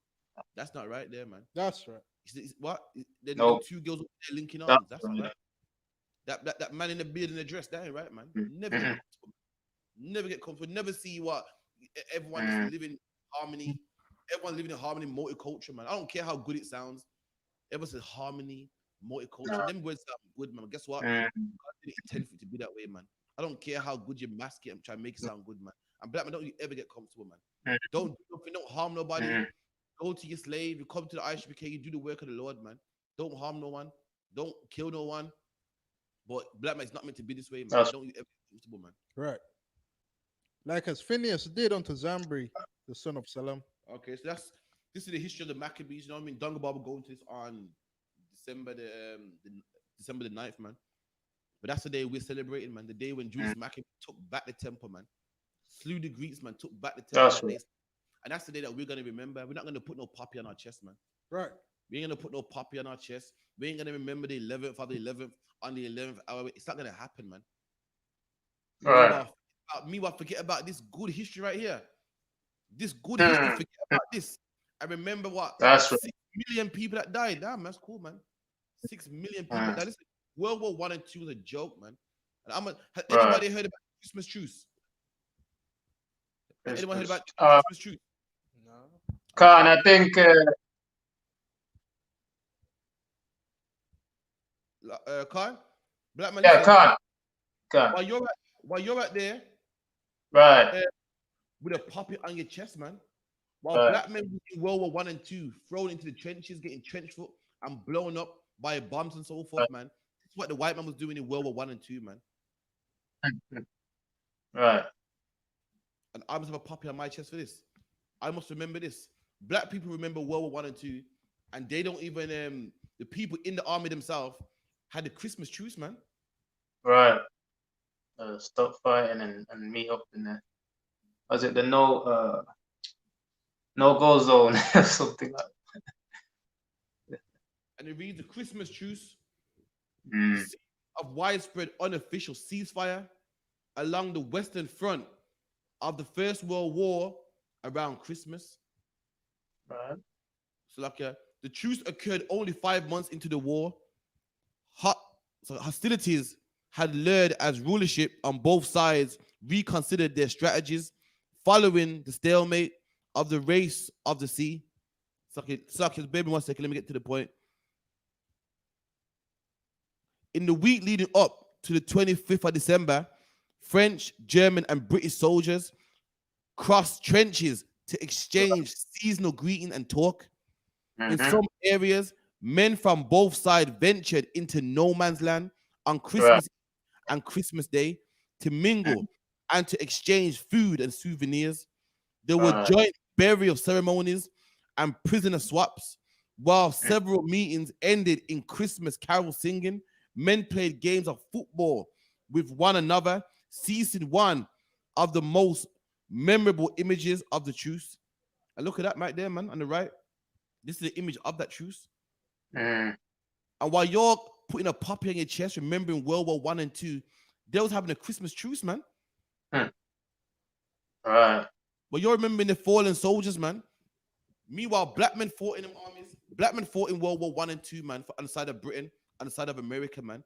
That's not right there, man. That's right. What? There's two girls linking arms. That's not right. That man in the beard and the dress, that ain't right, man. Never get comfortable. Never see what everyone is living in harmony. Everyone living in harmony, multicultural, man. I don't care how good it sounds. Everyone says harmony, multicultural. Them words sound good, man. Guess what? God didn't intend for it to be that way, man. I don't care how good you mask it and try to make it sound good, man. And black man, don't you ever get comfortable, man. Don't do nothing, don't harm nobody. Go to your slave, you come to the I.S.U.P.K, you do the work of the Lord, man. Don't harm no one, don't kill no one. But black man is not meant to be this way, man. Don't you ever get comfortable, man. Right. Like as Phineas did unto Zambri, the son of SHALAM. Okay, so this is the history of the Maccabees. You know what I mean? Dunga Bar will go into this on December the 9th, man. But that's the day we're celebrating, man. The day when Judas Maccabee took back the temple, man. Slew the Greeks, man. Took back the temple. And that's the day that we're going to remember. We're not going to put no poppy on our chest, man. Right. We ain't going to put no poppy on our chest. We ain't going to remember the 11th of the 11th on the 11th hour. It's not going to happen, man. Right. Meanwhile, forget about this good history right here. This good history, forget about this. I remember what? That's 6 million people that died. Damn, that's cool, man. 6 million people that died. Listen, World War I and II was a joke, man. And has anybody heard about Christmas truce? Anyone heard about Christmas truce? No. Khan, I think Khan? Black man, yeah, Khan. While you're out there, Right. with a poppy on your chest, man. While black men in World War I and II, thrown into the trenches, getting trench foot and blown up by bombs and so forth, man. That's what the white man was doing in World War I and II, man. Right. And I must have a poppy on my chest for this. I must remember this. Black people remember World War I and II, and they don't even the people in the army themselves had the Christmas truce, man. Right. Stop fighting and meet up in there. Was it the no go zone or something like that? And it reads the Christmas truce of widespread unofficial ceasefire along the Western Front of the First World War around Christmas. Right. So like the truce occurred only 5 months into the war. So hostilities had lured as rulership on both sides reconsidered their strategies following the stalemate of the race of the sea. Suck his baby 1 second. Let me get to the point. In the week leading up to the 25th of December, French, German, and British soldiers crossed trenches to exchange seasonal greeting and talk. In some areas, men from both sides ventured into no man's land on Christmas and Christmas Day to mingle and to exchange food and souvenirs. There were joint burial ceremonies and prisoner swaps, while several meetings ended in Christmas carol singing. Men played games of football with one another, seizing one of the most memorable images of the truce. And look at that right there, man, on the right. This is the image of that truce. Mm. And while you're putting a puppy on your chest, remembering World War I and II, they was having a Christmas truce, man. Right. But you're remembering the fallen soldiers, man. Meanwhile, black men fought in them armies. Black men fought in World War I and II, man, on the side of Britain, on the side of America, man.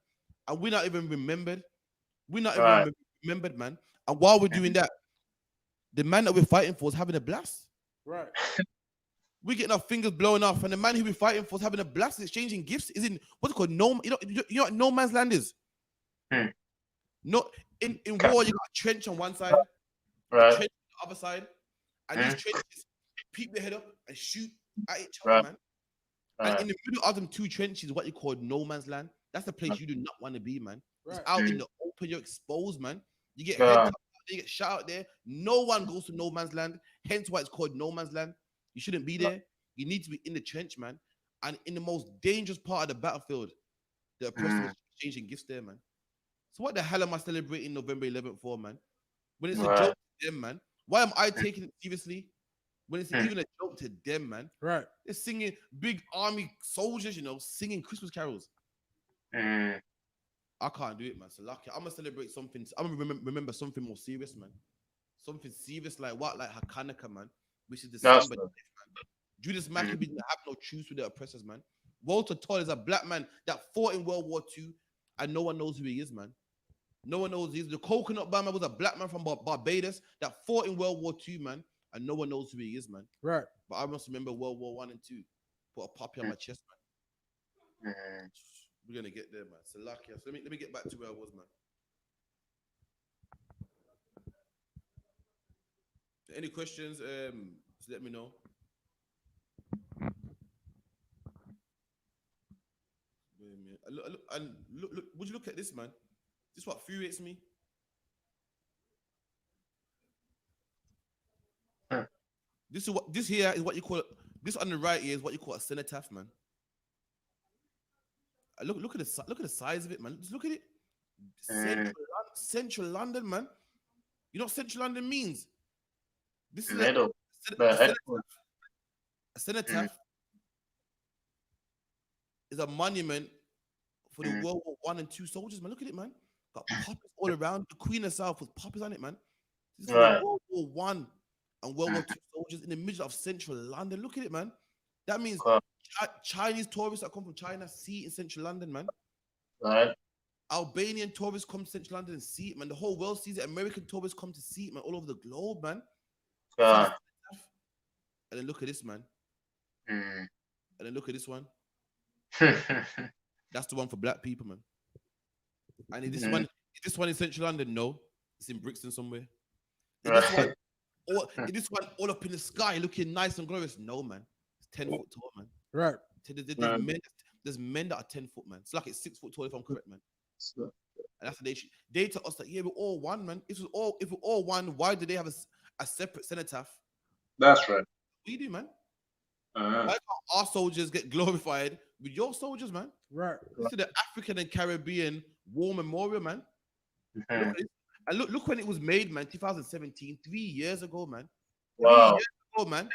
And we're not even remembered. We're not Right. even remembered, man. And while we're doing that, the man that we're fighting for is having a blast. Right. We're getting our fingers blown off, and the man who we're fighting for is having a blast, exchanging gifts. Is in what's it called? No, you know what no man's land is. Hmm. No, in Okay. war, you got a trench on one side, a Right. trench on the other side, and these trenches peep their head up and shoot at each other, Right. man. Right. And in the middle of them two trenches, what you call no man's land. That's the place you do not want to be, man. It's Right. out in the open, you're exposed, man. You get Yeah. head you get shot out there. No one goes to no man's land. Hence why it's called no man's land. You shouldn't be there. You need to be in the trench, man. And in the most dangerous part of the battlefield, the oppressor was exchanging gifts there, man. So what the hell am I celebrating November 11th for, man? When it's a Right. joke to them, man. Why am I taking it seriously? When it's even a joke to them, man. Right. They're singing big army soldiers, you know, singing Christmas carols. Mm. I can't do it, man. So lucky. I'm gonna celebrate something. I'm gonna remember something more serious, man. Something serious like what? Like Hakanaka, man. Which is December, man. Judas Maccabee didn't have no truce with the oppressors, man. Walter Todd is a black man that fought in World War II, and no one knows who he is, man. No one knows who he is. The Coconut Bomber was a black man from Barbados that fought in World War II, man, and no one knows who he is, man. Right. But I must remember World War I and II. Put a puppy on my chest, man. We're gonna get there, man. So lucky. So let me get back to where I was, man. Any questions? Just let me know. Look, would you look at this, man? This is what infuriates me. This here is what you call it. This on the right here is what you call a cenotaph, man. Look at the size of it, man. Just look at it. Central London, man. You know what Central London means? This is a cenotaph is a monument for the World War I and II soldiers, man. Look at it, man. Got poppies all around. The Queen herself with poppies on it, man. This is World War I and World War II soldiers in the middle of Central London. Look at it, man. That means Chinese tourists that come from China see it in Central London, man. Right. Albanian tourists come to Central London and see it, man. The whole world sees it. American tourists come to see it, man, all over the globe, man. And then look at this, man. And then look at this one. That's the one for black people, man. And this one in Central London, no. It's in Brixton somewhere. This one all up in the sky looking nice and glorious. No, man. It's 10 foot tall, man. Right. There's men that are 10 foot, man. It's like it's 6 foot tall, if I'm correct, man. And that's what they tell us that, yeah, we're all one, man. If we're all one, why do they have a separate cenotaph? That's right. We do, man. Why can't our soldiers get glorified with your soldiers, man? Right. This is the African and Caribbean War Memorial, man. Look when it was made, man. 2017, 3 years ago, man. Wow. 3 years ago, man.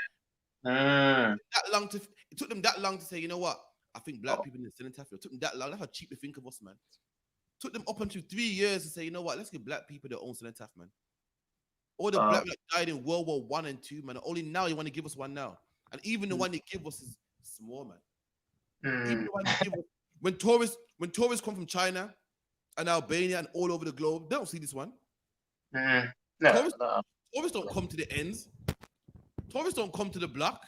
It took them that long to say, you know what? I think black people in the cenotaph. It took them that long. That's how cheap they think of us, man. It took them up until 3 years to say, you know what? Let's give black people their own cenotaph, man. All the black people that died in World War I and II, man. Only now you want to give us one now. And even the one they give us is small, man. Even the one they give us, when tourists come from China and Albania and all over the globe, they don't see this one. Tourists don't come to the ends. Tourists don't come to the block.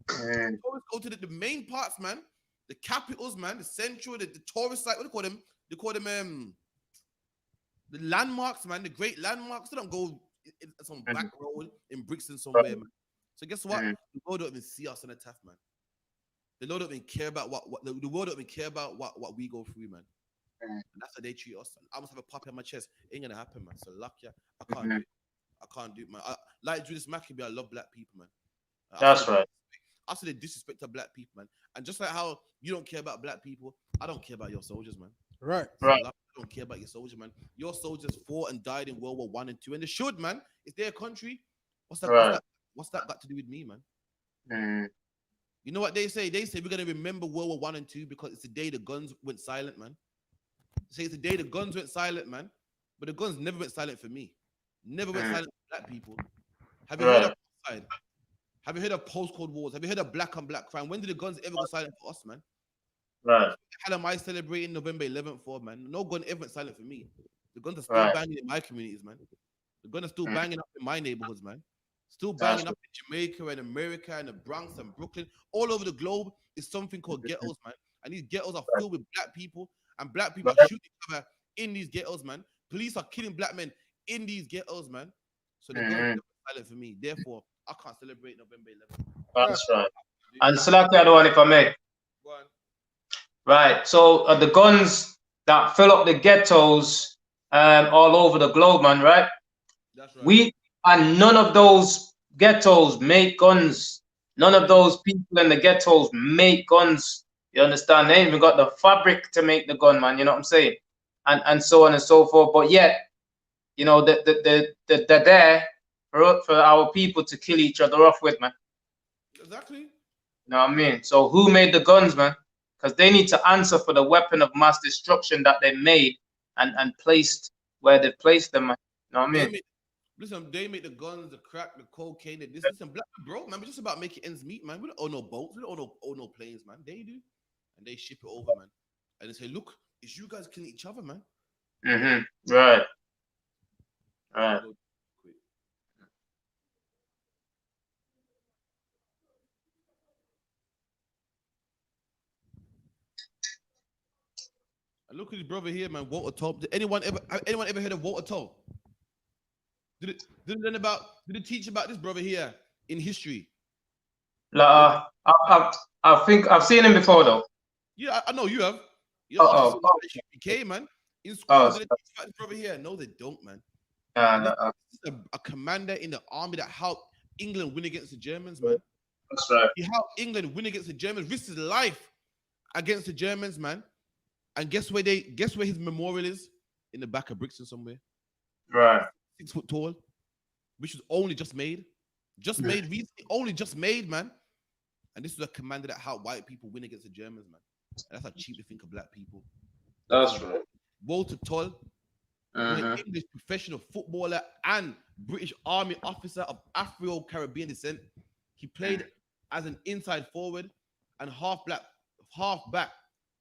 Tourists go to the main parts, man. The capitals, man. The central, the tourist site. What do you call them? They call them the landmarks, man. The great landmarks. They don't go in some back road in Brixton somewhere, man. So guess what? The world don't even see us in a tough, man. The Lord don't even care about the world don't even care about what we go through, man. And that's how they treat us. I must have a puppy on my chest. Ain't gonna happen, man. So lucky, I can't do it. I can't do it, man. Like Judas Maccabee, I love black people, man. That's right. I say they disrespect black people, man. And just like how you don't care about black people, I don't care about your soldiers, man. Right. So I don't care about your soldiers, man. Your soldiers fought and died in World War I and II, and they should, man. It's their country. What's that got to do with me, man? You know what they say? They say we're gonna remember World War I and II because it's the day the guns went silent, man. Say it's the day the guns went silent, man. But the guns never went silent for me. Never went silent for black people. Have you heard of side? Have you heard of postcode wars? Have you heard of black on black crime? When did the guns ever go silent for us, man? Right. How am I celebrating November 11th for, man? No gun ever went silent for me. The guns are still Right. banging in my communities, man. The guns are still banging up in my neighborhoods, man. Still That's banging up in Jamaica and America and the Bronx and Brooklyn. All over the globe is something called ghettos, man. And these ghettos are filled with black people, and black people are shooting each other in these ghettos, man. Police are killing black men in these ghettos, man. So the guns are never silent for me. Therefore, I can't celebrate November 11th. That's right. And select the other one, if I may. Go on. Right. So the guns that fill up the ghettos all over the globe, man. Right. That's right. We and none of those ghettos make guns. None of those people in the ghettos make guns. You understand? They ain't even got the fabric to make the gun, man. You know what I'm saying? And so on and so forth. But yet, you know, they're there for our people to kill each other off with, man. Exactly. You know what I mean? So who made the guns, man? Because they need to answer for the weapon of mass destruction that they made and placed where they placed them, man. You know what I mean? Listen, they make the guns, the crack, the cocaine, this. Listen, black bro, man, it's just about making ends meet, man. We don't own no boats, we don't own no planes, man. They do. And they ship it over, man. And they say, look, it's you guys killing each other, man. Right. Right. And look at his brother here, man. Walter Toll. Did anyone ever heard of Walter Toll? Did it teach about this brother here in history? I think I've seen him before though. Yeah, I know you have. You know, SHALAM, man. In school, did they teach about this brother here? No, they don't, man. This is a commander in the army that helped England win against the Germans, man. That's right. He helped England win against the Germans, risked his life against the Germans, man. And guess where his memorial is? In the back of Brixton somewhere. Right. 6 foot tall, which was only just made. Recently, only just made, man. And this was a commander that helped white people win against the Germans, man. And that's how cheap they think of black people. That's right. Walter Toll, an English professional footballer and British Army officer of Afro-Caribbean descent. He played as an inside forward and half back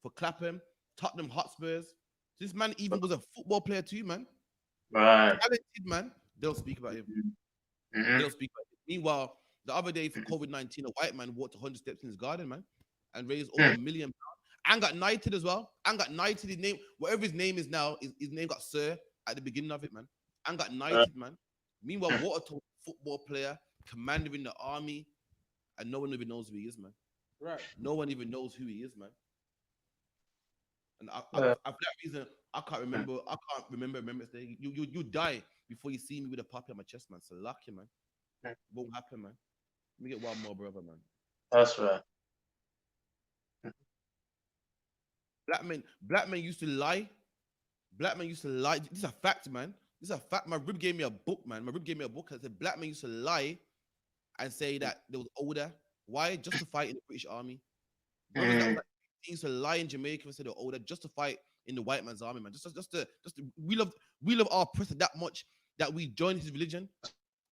for Clapham, Tottenham Hotspurs. This man even was a football player too, man. Right. Talented, man. They don't speak about him. They don't speak about him. Meanwhile, the other day for COVID-19, a white man walked 100 steps in his garden, man, and raised over £1 million. And got knighted as well. And got knighted. His name, whatever his name is now, his name got Sir at the beginning of it, man. And got knighted, man. Meanwhile, Walter Toll, football player, commander in the army, and no one even knows who he is, man. Right. No one even knows who he is, man. And for that reason, I can't remember Remembrance Day. You die before you see me with a puppy on my chest, man. So lucky, man. Won't happen, man. Let me get one more, brother, man. That's right. Black men used to lie. Black men used to lie. This is a fact, man. This is a fact. My rib gave me a book, man. My rib gave me a book that said black men used to lie and say that they was older. Why? Just to fight in the British Army. Brothers that used to lie in Jamaica and say they're older just to fight in the white man's army, man. We love our oppressor that much that we joined his religion,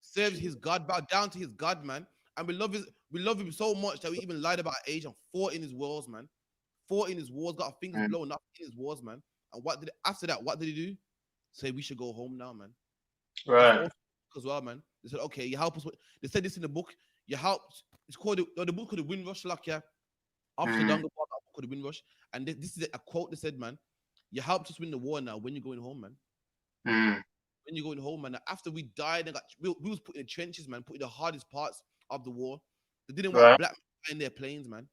served his God, bowed down to his God, man. And we love him so much that we even lied about our age and fought in his wars, man. Fought in his wars, got our fingers blown up in his wars, man. And after that, what did he do? Say we should go home now, man. Right. As well, man. They said, okay, you help us. They said this in the book. You helped. It's called the book called the Windrush, like yeah. Officer Dunga called the Windrush. And this is a quote that said, man, you helped us win the war now. When you're going home, man. When you're going home, man. After we died and we was put in the trenches, man, put in the hardest parts of the war. They didn't want black men in their planes, man.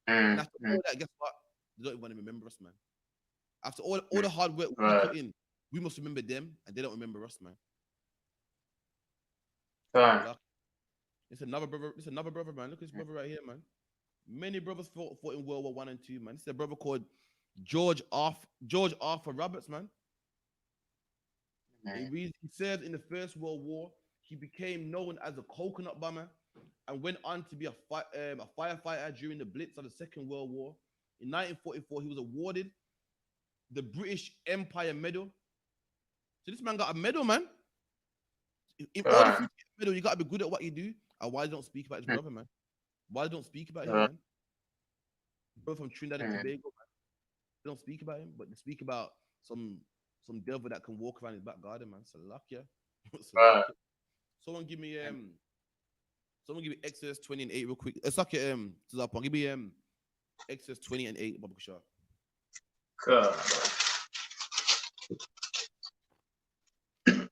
And after all that, guess what? They don't even want to remember us, man. After all the hard work we put in, we must remember them, and they don't remember us, man. It's another brother. It's another brother, man. Look at this brother right here, man. Many brothers fought in World War I and II, man. This is a brother called George Arthur Roberts, man. He served in the First World War. He became known as a coconut bomber. and went on to be a firefighter during the Blitz of the Second World War. In 1944, he was awarded the British Empire Medal. So this man got a medal, man. In order for you to get a medal, you got to be good at what you do. And why don't speak about his brother, man? Why don't speak about him, man? Bro from Trinidad and Tobago, man. They don't speak about him, but they speak about some devil that can walk around his back garden, man. Salakia. Salakia. Someone give me Exodus 20 and 8 real quick. Salakia, Tazapon, give me Exodus 20 and 8, Babu Kashar.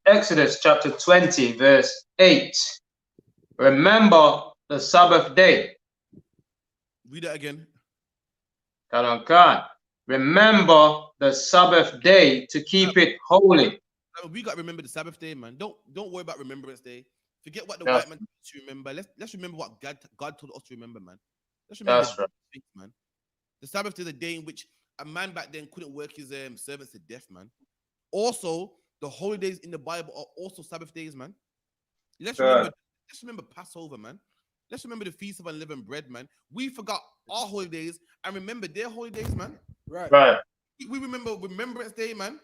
Exodus chapter 20, verse 8. Remember the Sabbath day. Read that again. God. Remember the Sabbath day to keep it holy. We got to remember the Sabbath day, man. Don't worry about Remembrance Day. Forget what the white man told us to remember. Let's remember what God told us to remember, man. Let's remember things, man. The Sabbath is a day in which a man back then couldn't work his servants to death, man. Also, the holidays in the Bible are also Sabbath days, man. Let's remember Passover, man. Let's remember the Feast of Unleavened Bread, man. We forgot our holidays and remember their holidays, man. Right. We remember Remembrance Day, man.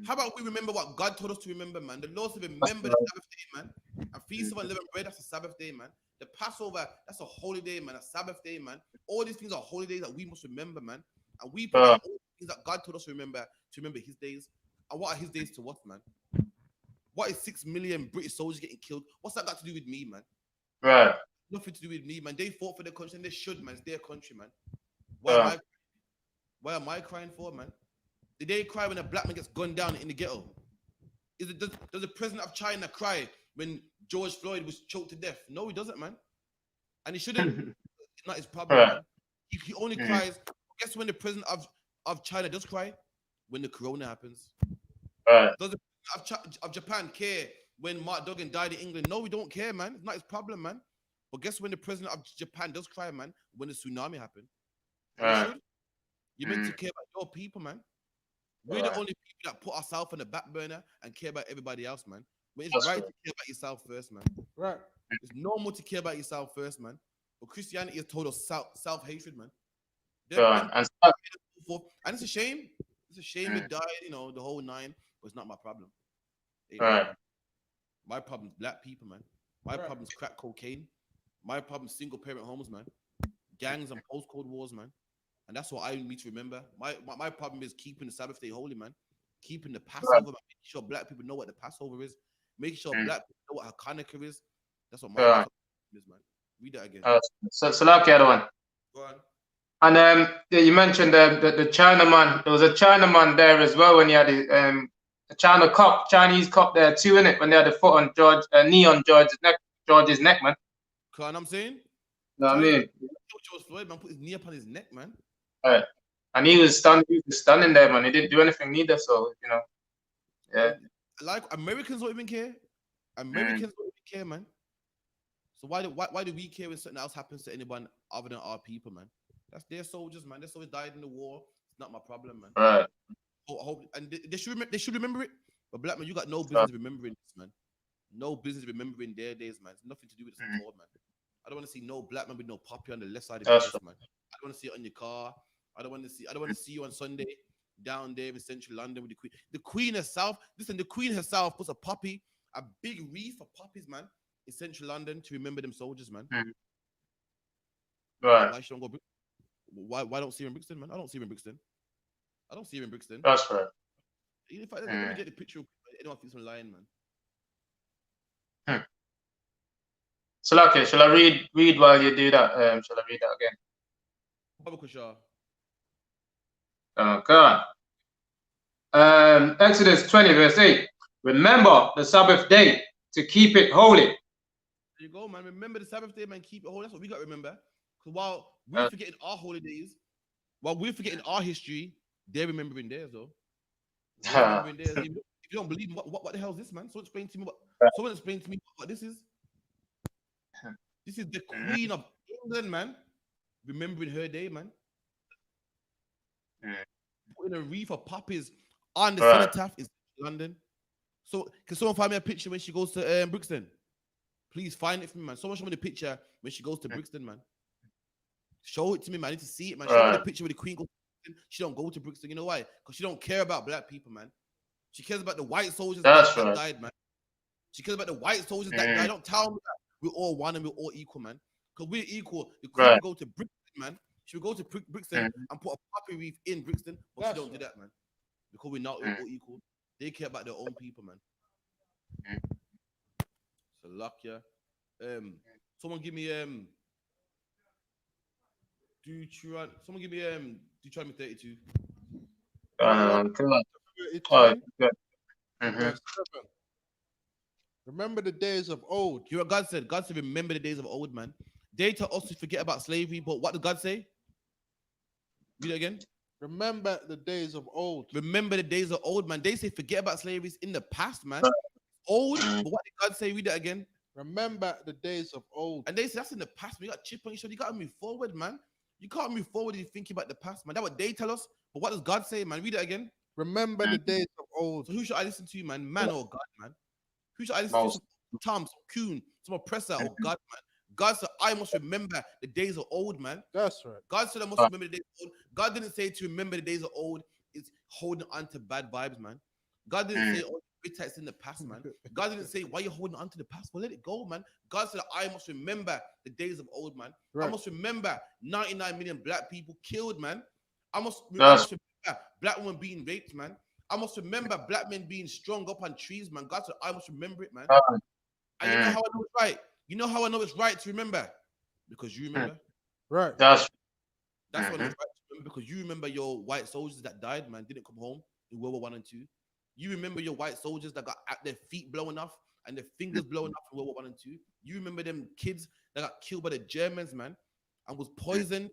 How about we remember what God told us to remember, man? The Lord said, remember the Sabbath day, man. And Feast of Unleavened Bread, that's a Sabbath day, man. The Passover, that's a holy day, man. A Sabbath day, man. All these things are holidays that we must remember, man. And we put all the things that God told us to remember his days. And what are his days to us, man? What is 6 million British soldiers getting killed? What's that got to do with me, man? Right. Nothing to do with me, man. They fought for their country and they should, man. It's their country, man. Why am I crying for, man? Did they cry when a black man gets gunned down in the ghetto? Does the president of China cry when George Floyd was choked to death? No, he doesn't, man. And he shouldn't. It's not his problem, man. He only cries. Guess when the president of China does cry? When the corona happens. Does the president of Japan care when Mark Duggan died in England? No, we don't care, man. It's not his problem, man. But guess when the president of Japan does cry, man? When the tsunami happened. You're meant to care about your people, man. We're the only people that put ourselves on the back burner and care about everybody else, man. When it's right to care about yourself first, man. Right. It's normal to care about yourself first, man. But Christianity has told us self-hatred, man. And it's a shame. It's a shame it died, the whole 9, but it's not my problem. My problem is black people, man. My problem is crack cocaine. My problem is single-parent homes, man. Gangs and post-Cold Wars, man. And that's what I need to remember. My problem is keeping the Sabbath day holy, man. Keeping the Passover, man. Making sure black people know what the Passover is. Making sure black people know what Hanukkah is. That's what my problem is, man. Read that again. So like the other one. Go on. And you mentioned the Chinaman. There was a Chinaman there as well when he had a Chinese cop there too, innit? When they had a foot on knee on George's neck, man. You know what I'm saying? You know what I mean? George Floyd, man, put his knee up on his neck, man. And he was standing there, man. He didn't do anything neither, so Like Americans don't even care. Americans don't even care, man. So why do we care when something else happens to anyone other than our people, man? That's their soldiers, man. Their soldiers died in the war. It's not my problem, man. Right. And they should remember it. But black man, you got no business remembering this, man. No business remembering their days, man. It's nothing to do with this at all, man. I don't want to see no black man with no poppy on the left side of the chest, man. I don't want to see it on your car. I don't want to see you on Sunday down there in central London with the Queen. The Queen herself, listen, the Queen herself puts a big wreath of poppies, man, in central London to remember them soldiers, man. Right. Why should I go? Why don't see her in Brixton, man? I don't see her in Brixton. That's right. In fact, let me get the picture. Anyone thinks I'm lying, man. So, okay, shall I read while you do that? Shall I read that again? Oh, God. Exodus 20, verse 8. Remember the Sabbath day to keep it holy. There you go, man. Remember the Sabbath day, man. Keep it holy. That's what we got to remember. Because while we're forgetting our holidays, while we're forgetting our history, they're remembering theirs, though. Remembering theirs. If you don't believe me, what the hell is this, man? Someone explain to me what this is. This is the Queen of England, man. Remembering her day, man. Putting a wreath of poppies on the cenotaph in London. So, can someone find me a picture when she goes to Brixton? Please find it for me, man. Someone show me the picture when she goes to Brixton, man. Show it to me, man. I need to see it, man. Show me the picture where the Queen goes to Brixton. She don't go to Brixton. You know why? Because she don't care about black people, man. She cares about the white soldiers that died, man. She cares about the white soldiers that died. Don't tell me that we're all one and we're all equal, man. Because we're equal. The Queen will go to Brixton, man. She will go to Brixton and put a poppy wreath in Brixton, but she don't do that, man. Because we're not all equal. They care about their own people, man. So luck, yeah. Someone give me Deuteronomy 32. Verse 7. Remember the days of old. Hear what God said? God said, remember the days of old, man. They tell us to forget about slavery, but what did God say? Read it again. Remember the days of old. Remember the days of old, man. They say forget about slavery in the past, man. Old, but what did God say? Read it again. Remember the days of old. And they say that's in the past. We got chip on your shoulder. You got to move forward, man. You can't move forward if you think about the past, man. That's what they tell us. But what does God say, man? Read it again. Remember the days of old. So who should I listen to, man? Man or God, man? Who should I listen to? Some Tom, some Coon, some oppressor or God, man? God said, I must remember the days of old, man. That's right. God said, I must remember the days of old. God didn't say to remember the days of old is holding on to bad vibes, man. God didn't say, oh, it's in the past, man. God didn't say, why are you holding on to the past? Well, let it go, man. God said, I must remember the days of old, man. Right. I must remember 99 million black people killed, man. I must remember black women being raped, man. I must remember black men being strung up on trees, man. God said, I must remember it, man. And you know how I know it's right? You know how I know it's right to remember? Because you remember. Right. That's what I know it's right to remember, because you remember your white soldiers that died, man, didn't come home in World War I and II. You remember your white soldiers that got their feet blown off and their fingers blown off in World War I and II. You remember them kids that got killed by the Germans, man, and was poisoned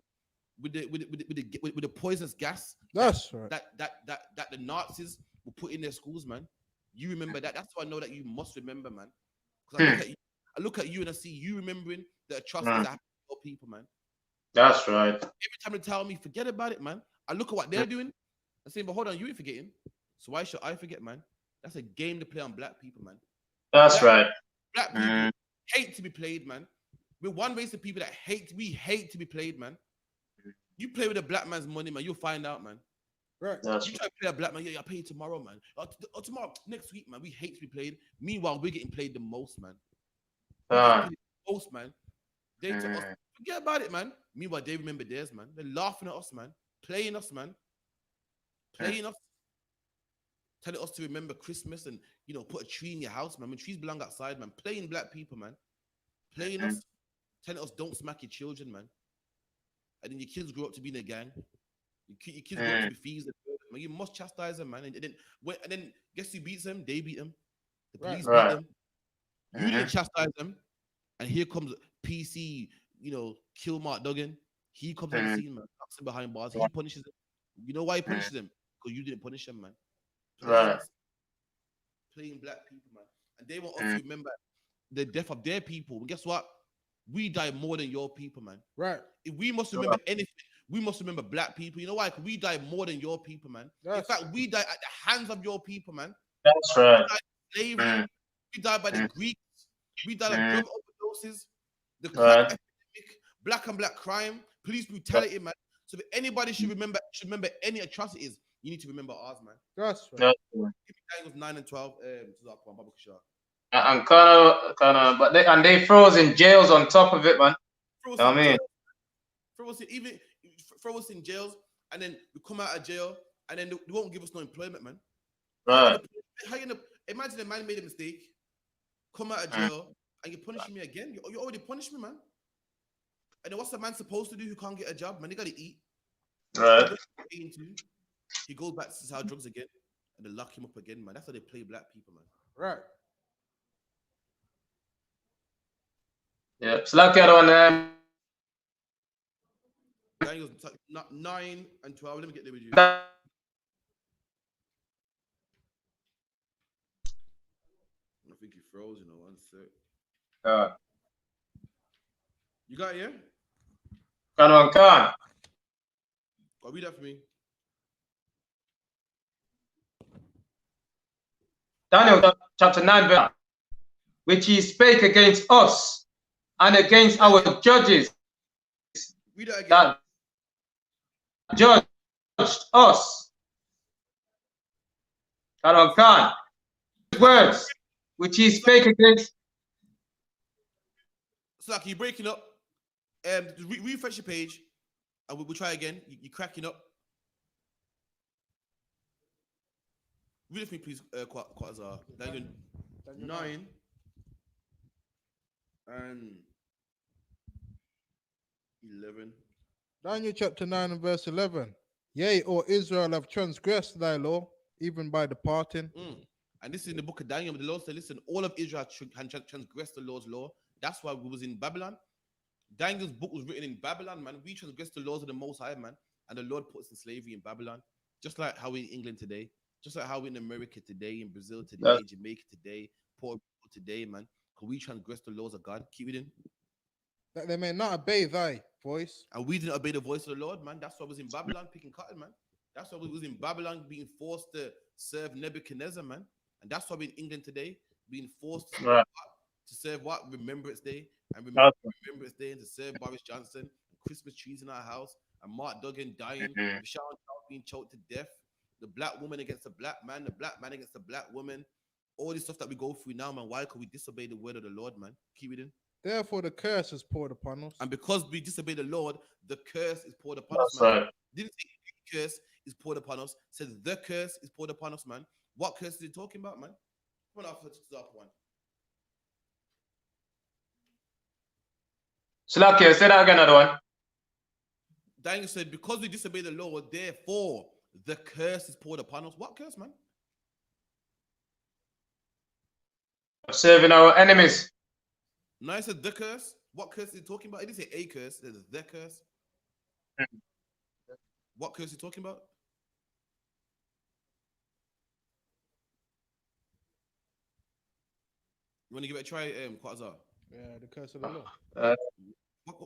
with the poisonous gas. That's right. That the Nazis will put in their schools, man. You remember that. That's why I know that you must remember, man. Because I look at you and I see you remembering the atrocities that happened to people, man. That's right. Every time they tell me, forget about it, man. I look at what they're doing and say, but hold on, you ain't forgetting. So why should I forget, man? That's a game to play on black people, man. That's right. Black people hate to be played, man. We're one race of people that hate to be played, man. You play with a black man's money, man, you'll find out, man. Right. You try to play a black man, yeah, I'll pay you tomorrow, man. Or tomorrow, next week, man. We hate to be played. Meanwhile, we're getting played the most, man. Most, man. They tell us, forget about it, man. Meanwhile, they remember theirs, man. They're laughing at us, man. Playing us, man. Playing us. Telling us to remember Christmas and, you know, put a tree in your house, man. When trees belong outside, man. Playing black people, man. Playing us. Telling us don't smack your children, man. And then your kids grow up to be in a gang. Your kids grow up to be thieves. Man, you must chastise them, man. And then guess who beats them? They beat them. The police beat them. You didn't chastise them. And here comes PC, you know, kill Mark Duggan. He comes on the scene, man. Tucks him behind bars. He punishes them. You know why he punishes them? Because you didn't punish them, man. Playing black people, man. And they want us to remember the death of their people. And guess what? We die more than your people, man. Right. If we must remember anything, we must remember black people. You know why? Because we die more than your people, man. In fact, we die at the hands of your people, man. That's right. We died slavery. We died by the Greeks. We died of drug overdoses, the crack epidemic, black and black crime, police brutality, man. So if anybody should remember any atrocities, you need to remember ours, man. That's right. It was 9 and 12. And kind of, but they froze in jails on top of it, man. Throw us in jails, and then we come out of jail, and then they won't give us no employment, man. Right. Imagine a man made a mistake, come out of jail, and you're punishing me again. You already punished me, man. And then what's the man supposed to do who can't get a job, man? They gotta eat. Right. He goes back to sell drugs again, and they lock him up again, man. That's how they play black people, man. Right. Yeah. So like the other one. 9 and 12. Let me get there with you. I think he froze, you know, 1 sec. You got it, yeah? Can. Go read that for me. Daniel chapter 9, verse. which he spake against us and against our judges Read that again. that judged us. Shalom Khan. Words which he spake against. So like you're breaking up. Refresh your page, and we'll try again. You're cracking up. Read it for me, please, Quasar. Daniel 9 and 11. Daniel chapter 9 and verse 11. Yea, O Israel, have transgressed thy law, even by departing. And this is in the book of Daniel. The Lord said, listen, all of Israel transgressed the Lord's law. That's why we was in Babylon. Daniel's book was written in Babylon, man. We transgressed the laws of the Most High, man. And the Lord put us in slavery in Babylon. Just like how we're in England today. Just like how we're in America today, in Brazil today, Jamaica today, Puerto Rico today, man. Because we transgressed the laws of God. Keep it in. That they may not obey thy voice. And we didn't obey the voice of the Lord, man. That's why I was in Babylon picking cotton, man. That's why we was in Babylon being forced to serve Nebuchadnezzar, man. And that's why we're in England today, being forced to serve what? Remembrance Day. And Remembrance Day, and to serve Boris Johnson, and Christmas trees in our house, and Mark Duggan dying, Michelle being choked to death, the black woman against the black man against the black woman, all this stuff that we go through now, man. Why could we disobey the word of the Lord, man? Keep it in. Therefore, the curse is poured upon us. And because we disobey the Lord, the curse is poured upon us, man. Didn't say the curse is poured upon us. Said the curse is poured upon us, man. What curse is he talking about, man? Come on, after the top one. Slakia, say that again, another one. Daniel said, because we disobey the Lord, therefore the curse is poured upon us. What curse, man? Serving our enemies. No, I said the curse. What curse is he talking about? He didn't say a curse. He said the curse. What curse is he talking about? You want to give it a try, Quasar? Yeah, the curse of the law.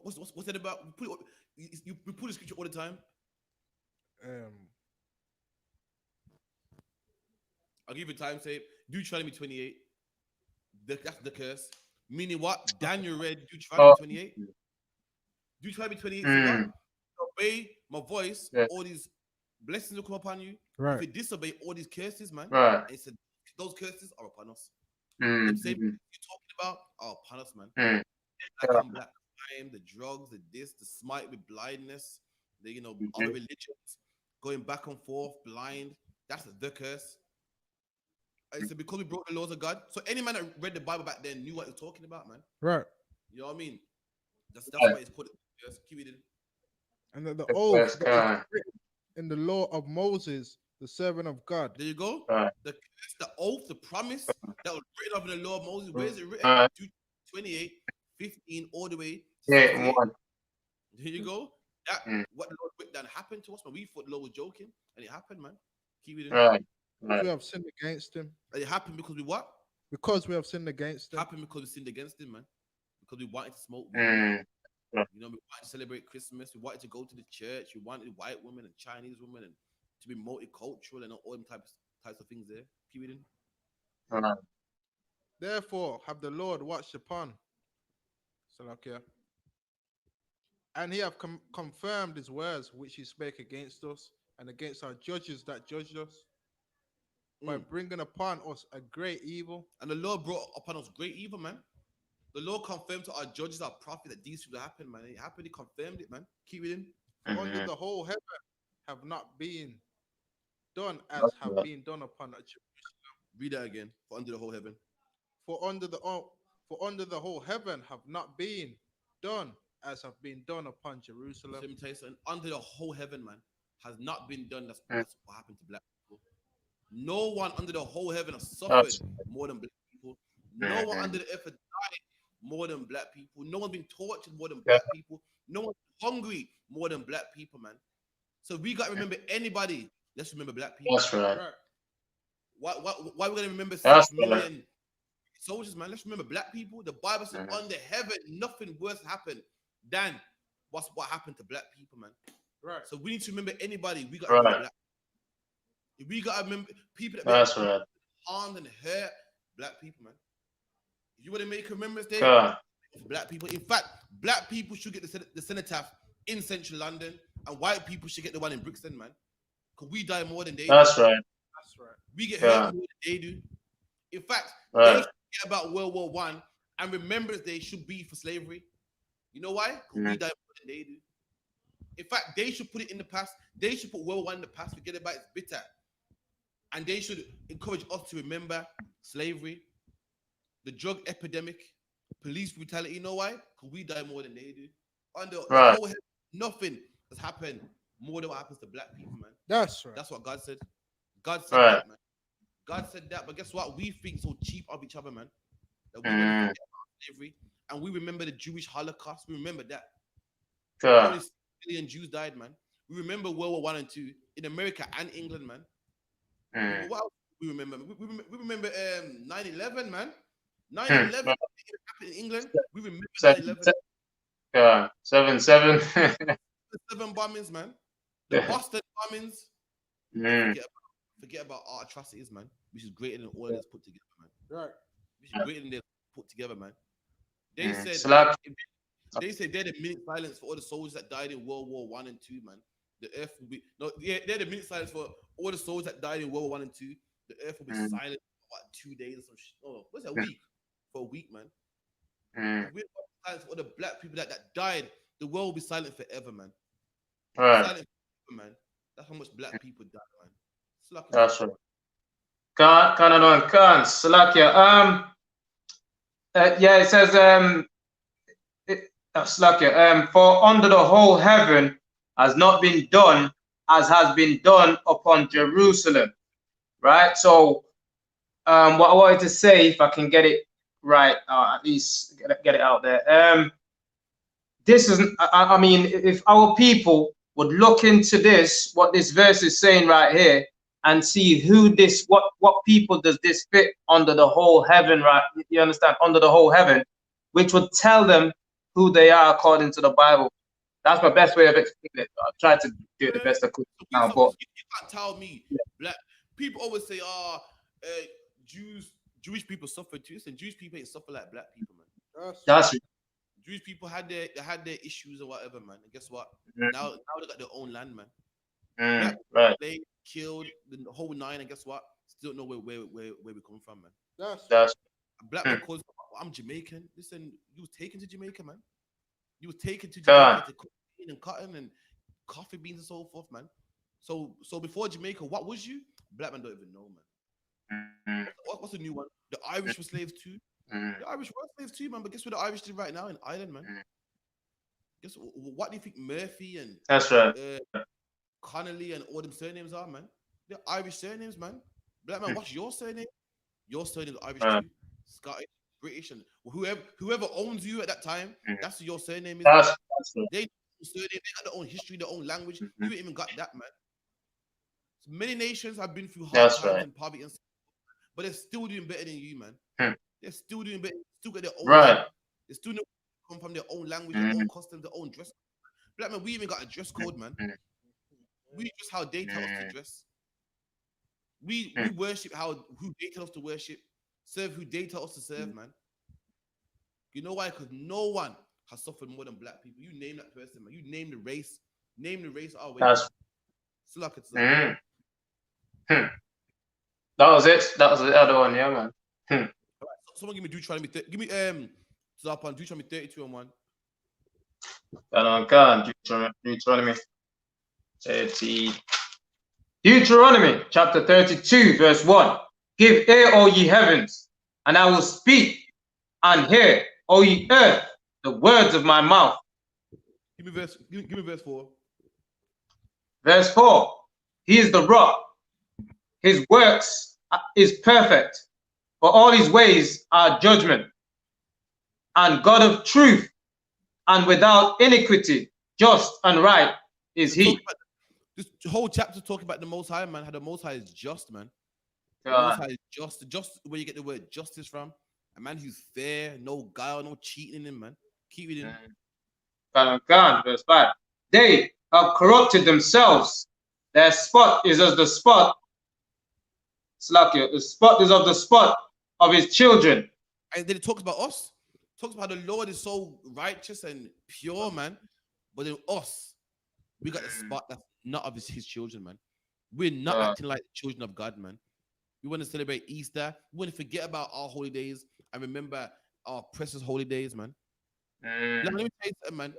What's that about? You put the scripture all the time. I'll give you time. Say Deuteronomy 28. That's the curse. Meaning what? Daniel read Deuteronomy 28. Deuteronomy 28 says what? Obey my voice. All these blessings will come upon you. Right. If you disobey, all these curses, man. Right. And he said those curses are upon us. The same you're talking about are upon us, man. Black crime, the drugs, the smite with blindness, the other religions, going back and forth, blind. That's the curse. I said because we broke the laws of God. So any man that read the Bible back then knew what he was talking about, man. Right. You know what I mean? That's why it's called curse. Keep it in. And that the oath that is written in the law of Moses, the servant of God. There you go. Right. The curse, the oath, the promise that was written up in the law of Moses. Where is it written? 28, 15, all the way. Yeah, one. Here you go. That what the Lord written down happened to us, man. We thought the Lord was joking, and it happened, man. Keep it in. Right. We have sinned against him. And it happened because we what? Because we have sinned against him. It happened because we sinned against him, man. Because we wanted to smoke. We wanted to celebrate Christmas. We wanted to go to the church. We wanted white women and Chinese women and to be multicultural and all them types of things there. Keep it in. Right. Therefore, have the Lord watched upon Salakia, and he have confirmed his words which he spake against us and against our judges that judged us by bringing upon us a great evil. And the Lord brought upon us great evil, man. The Lord confirmed to our judges, our prophet, that these things will happen, man. It happened. He confirmed it, man. Keep it in. For under the whole heaven have not been done as have been done upon Jerusalem. Read that again. For under the whole heaven. For under the whole heaven have not been done as have been done upon Jerusalem. So let me tell you something. Under the whole heaven, man, has not been done. That's what happened to black people. No one under the whole heaven has suffered more than black people. No one under the earth has died more than black people. No one's been tortured more than black people. No one's hungry more than black people, man. So we got to remember anybody. Let's remember black people. That's right. Why are we going to remember 6 million soldiers, man? Let's remember black people. The Bible says under heaven, nothing worse happened than what happened to black people, man. Right. So we need to remember anybody. We got to remember black people. We got to remember people that been harmed and hurt. Black people, man. If you want to make a Remembrance Day God. for black people, in fact, black people should get the cenotaph in central London, and white people should get the one in Brixton, man. Because we die more than they do. That's right. That's right. We get hurt more than they do. In fact, they Right. should forget about World War I, and Remembrance Day should be for slavery. You know why? Because we die more than they do. In fact, they should put it in the past. They should put World War I in the past, forget about it, it's bitter. And they should encourage us to remember slavery, the drug epidemic, police brutality. You know why? Because we die more than they do. Under the Right. whole, nothing has happened more than what happens to black people, man. That's right. That's what God said. God said Right. that, man. God said that, but guess what? We think so cheap of each other, man. That we forget about slavery, and we remember the Jewish Holocaust. We remember that. God. Only 6 million Jews died, man. We remember World War I and II in America and England, man. What else we remember? We remember 9/11, man. 9/11 happened in England. We remember 9/11. God. 7/7. 7 bombings, man. The Boston bombings. Forget about our atrocities, man. Which is greater than all of this put together, man. Right. Which is greater than this put together, man. They said they're the minute silence for all the soldiers that died in World War I and II, man. The earth will be they're the minute silence for all the soldiers that died in World War I and II. The earth will be silent for what, 2 days or some shit. Oh, what's that, a week? For a week, man. We're silent for all the black people that died. The world will be silent forever, man. Right. Silent forever, man. That's how much black people died, man. Slack That's right. Can't Slakia. Yeah, it says Slakia. For under the whole heaven has not been done as has been done upon Jerusalem. Right. So what I wanted to say, if I can get it right, at least get it out there. This is, I mean, if our people would look into this, what this verse is saying right here, and see who this, what people does this fit under the whole heaven, right? You understand? Under the whole heaven, which would tell them who they are according to the Bible. That's my best way of explaining it. I'll try to do it the best I could now, but you can't tell me black people always say, Jewish people suffer too. And Jewish people ain't suffer like black people, man. That's it. Jewish people had their issues or whatever, man. And guess what? Now they got their own land, man. Right. They killed the whole 9, and guess what? Still don't know where we come from, man. That's a black man calls, I'm Jamaican. Listen, you was taken to Jamaica, man. You was taken to God. Jamaica to cook and cotton and coffee beans and so forth, man. So before Jamaica, what was you? Black man don't even know, man. What's the new one? The Irish were slaves too. The Irish were slaves too, man. But guess what the Irish did right now in Ireland, man? Guess what do you think Murphy and That's right. Connolly and all them surnames are, man? They're Irish surnames, man. Black man, what's your surname? Your surname is Irish too. Scottish, British, and whoever owns you at that time, that's your surname is. That's they got their own history, their own language. You ain't even got that, man. So many nations have been through hard times and poverty, but they're still doing better than you, man. They're still doing better. Still got their own. Right. They still know come from their own language, their own customs, their own dress. Black man, we even got a dress code, man. We dress how they tell us to dress. We worship who they tell us to worship, serve who they tell us to serve, man. You know why? Because no one has suffered more than black people. You name that person, man. You name the race. Name the race. Oh, wait. That was it. That was the other one, yeah, man. Right, someone give me Deuteronomy. Give me Zarpan, Deuteronomy 32 and 1. Deuteronomy 30. Deuteronomy chapter 32, verse 1. Give ear, O ye heavens, and I will speak, and hear, O ye earth, the words of my mouth. Give me verse 4. Verse 4. He is the rock. His works is perfect, for all his ways are judgment, and God of truth, and without iniquity, just and right is he. This whole chapter talking about the Most High, man. How the Most High is just, man. The Most High is just where you get the word justice from. A man who's fair, no guile, no cheating in him, man. Keep reading. Verse 5. They have corrupted themselves. Their spot is as the spot. Slakia, the spot is of the spot of his children, And then it talks about us. Talks about the Lord is so righteous and pure, man. But then us, we got the spot that's not of his children, man. We're not acting like the children of God, man. We want to celebrate Easter. We want to forget about our holy days and remember our precious holy days, man. Let me tell you something, man.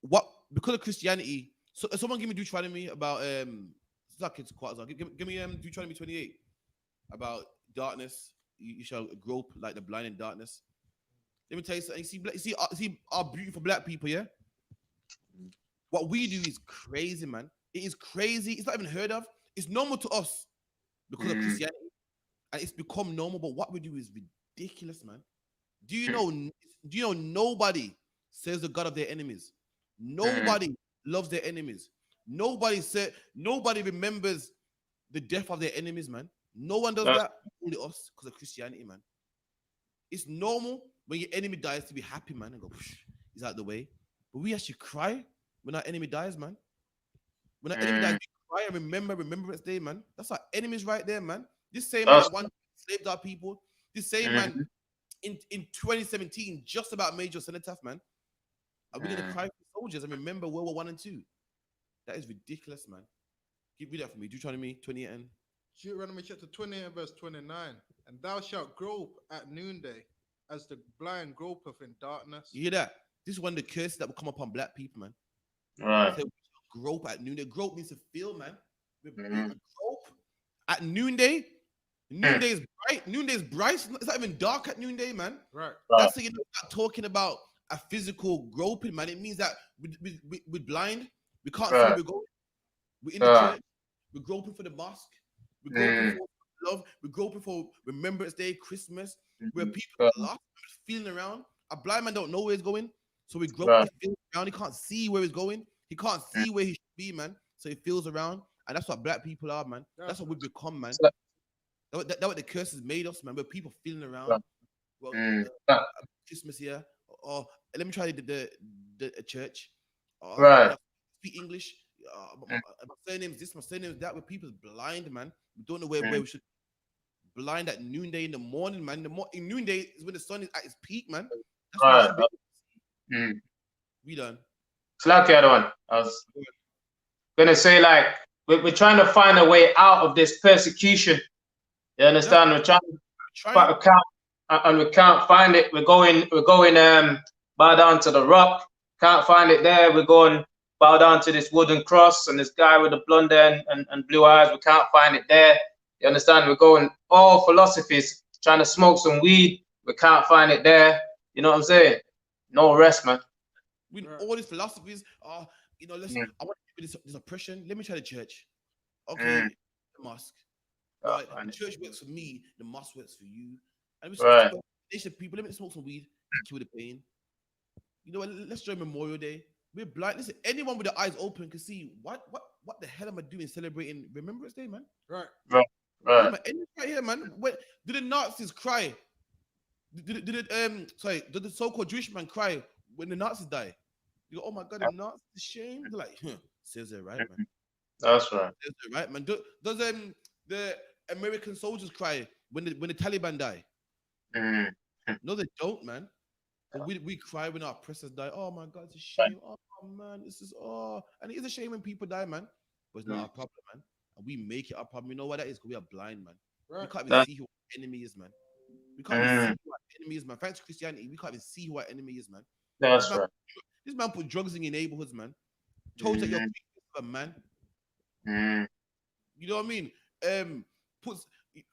What because of Christianity? So someone give me Deuteronomy about it's like it's quite give me Deuteronomy 28 about darkness. You shall grope like the blind in darkness. Let me tell you something. You see our beautiful black people, yeah. What we do is crazy, man. It is crazy. It's not even heard of. It's normal to us because of Christianity, and it's become normal. But what we do is ridiculous, man. Do you know? Do you know nobody says the God of their enemies? Nobody loves their enemies. Nobody remembers the death of their enemies, man. No one does that. Only us because of Christianity, man. It's normal when your enemy dies to be happy, man, and go, he's out the way. But we actually cry when our enemy dies, man. When our enemy dies, we cry and remember Remembrance Day, man. That's our enemies right there, man. This same man that one enslaved our people, this same man in 2017 just about made your cenotaph, man. Are we gonna cry for soldiers and remember World War I and II? That is ridiculous, man. Read that for me. Deuteronomy 28 and Deuteronomy chapter 20 and verse 29. And thou shalt grope at noonday, as the blind gropeth in darkness. You hear that? This is one of the curses that will come upon black people, man. Right. So grope at noonday. Grope means to feel, man. Grope at noonday. Noonday is bright. Noonday is bright. It's not even dark at noonday, man. Right. That's the, not talking about a physical groping, man. It means that we're blind. We can't see where we're going. We're in the church. We're groping for the mosque. We're groping for love. We're groping for Remembrance Day, Christmas, where people are lost, feeling around. A blind man don't know where he's going, so we grope. He feels around. He can't see where he's going. He can't see where he should be, man. So he feels around, and that's what black people are, man. That's what we become, man. That's what the curses made us, man. We're people feeling around. Well, Christmas here, or let me try the church. Speak English. My surname is this, my surname is that. Where people's blind, man. We don't know where we should. Blind at noonday in the morning, man. In noonday is when the sun is at its peak, man. That's when we done. It's like the other one. I was gonna say, like, we're trying to find a way out of this persecution. You understand? We're trying and we can't find it. We're going bow down to the rock. Can't find it there. We're going bow down to this wooden cross and this guy with the blonde hair and blue eyes. We can't find it there. You understand? We're going all philosophies, trying to smoke some weed. We can't find it there. You know what I'm saying? No rest, man. With all these philosophies, I want to do this oppression. Let me try the church. Okay, the mosque. Right, the church works for me. The mosque works for you. And we people. Let me smoke some weed. Kill the pain. You know what? Let's join Memorial Day. We're blind. Listen, anyone with their eyes open can see what the hell am I doing celebrating Remembrance Day, man? Right. Right here, man. Did the Nazis cry? Did the so-called Jewish man cry when the Nazis died? You go, oh my God, the Nazis, shame. They're like, says it right, man. That's right. Says it right, man. Does the American soldiers cry when the Taliban die? No, they don't, man. But we cry when our oppressors die. Oh my God, it's a shame. Oh man, this is and it is a shame when people die, man. But it's not our problem, man. And we make it our problem. You know what that is? Because we are blind, man. Right. We can't even see who our enemy is, man. We can't even see who our enemy is, man. Thanks to Christianity, we can't even see who our enemy is, man. That's right. This man put drugs in your neighborhoods, man. Told that you're a man. You know what I mean?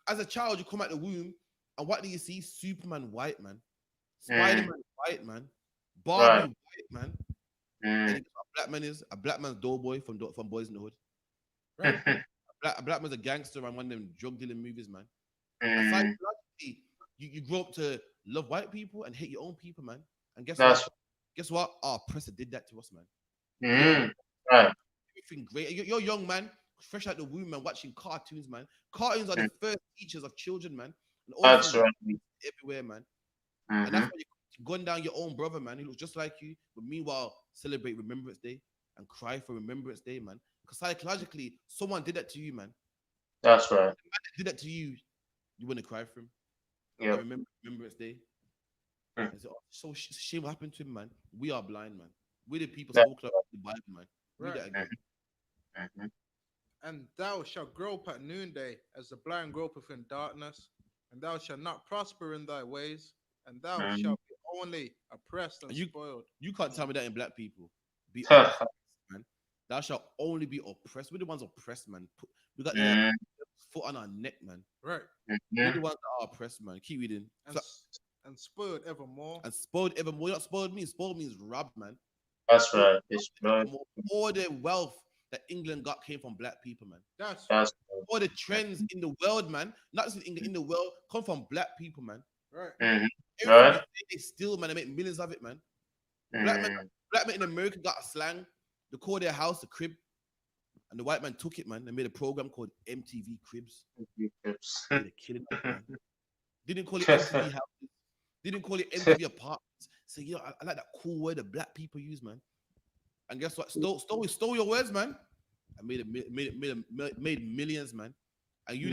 As a child, you come out the womb, and what do you see? Superman white, man. Spider-Man white, man. Barbie white, man. And a black man's doughboy from Boys in the Hood. Right? a black man's a gangster and one of them drug dealing movies, man. And psychologically, you grow up to love white people and hate your own people, man. And guess what? Guess what? Our oppressor did that to us, man. Right. Everything great. You're young, man. Fresh out the womb, man. Watching cartoons, man. Cartoons are the first teachers of children, man. And all that's right. Everywhere, man. And that's why you're going down your own brother, man. He looks just like you, but meanwhile, celebrate Remembrance Day and cry for Remembrance Day, man. Because psychologically, someone did that to you, man. That's right. If did that to you, you wouldn't cry for him. Yeah. Remembrance Day. Mm. And say, oh, so shame what happened to him, man. We are blind, man. We the people That's spoken about the Bible, man. Read Right. that again. Mhm. And thou shalt grow up at noonday, as the blind gropeth in darkness, and thou shalt not prosper in thy ways, and thou Mhm. shalt be only oppressed and And you spoiled. you can't tell me that in black people. Be Mhm. oppressed, man. Thou shalt only be oppressed. We're the ones oppressed, man. We got the Mhm. foot on our neck, man. Right. We're the Mhm. ones that are oppressed, man. Keep reading. And, and spoiled evermore. And spoiled evermore. Not spoiled means robbed, man. That's Spoiled right. It's right. evermore. All the wealth that England got came from black people, man. That's That's All the trends in the world, man, not just in England, in the world, come from black people, man. right. Mhm. Everything Right. they steal, man, they make millions of it, man. Mhm. Black men in America got a slang. They call their house a crib. And the white man took it, man. They made a program called MTV Cribs. Made a killing of it, man. Didn't call it MTV houses. Didn't call it MTV apartments. So, you know, I like that cool word that black people use, man. And guess what? Stole your words, man. And made millions, man. And you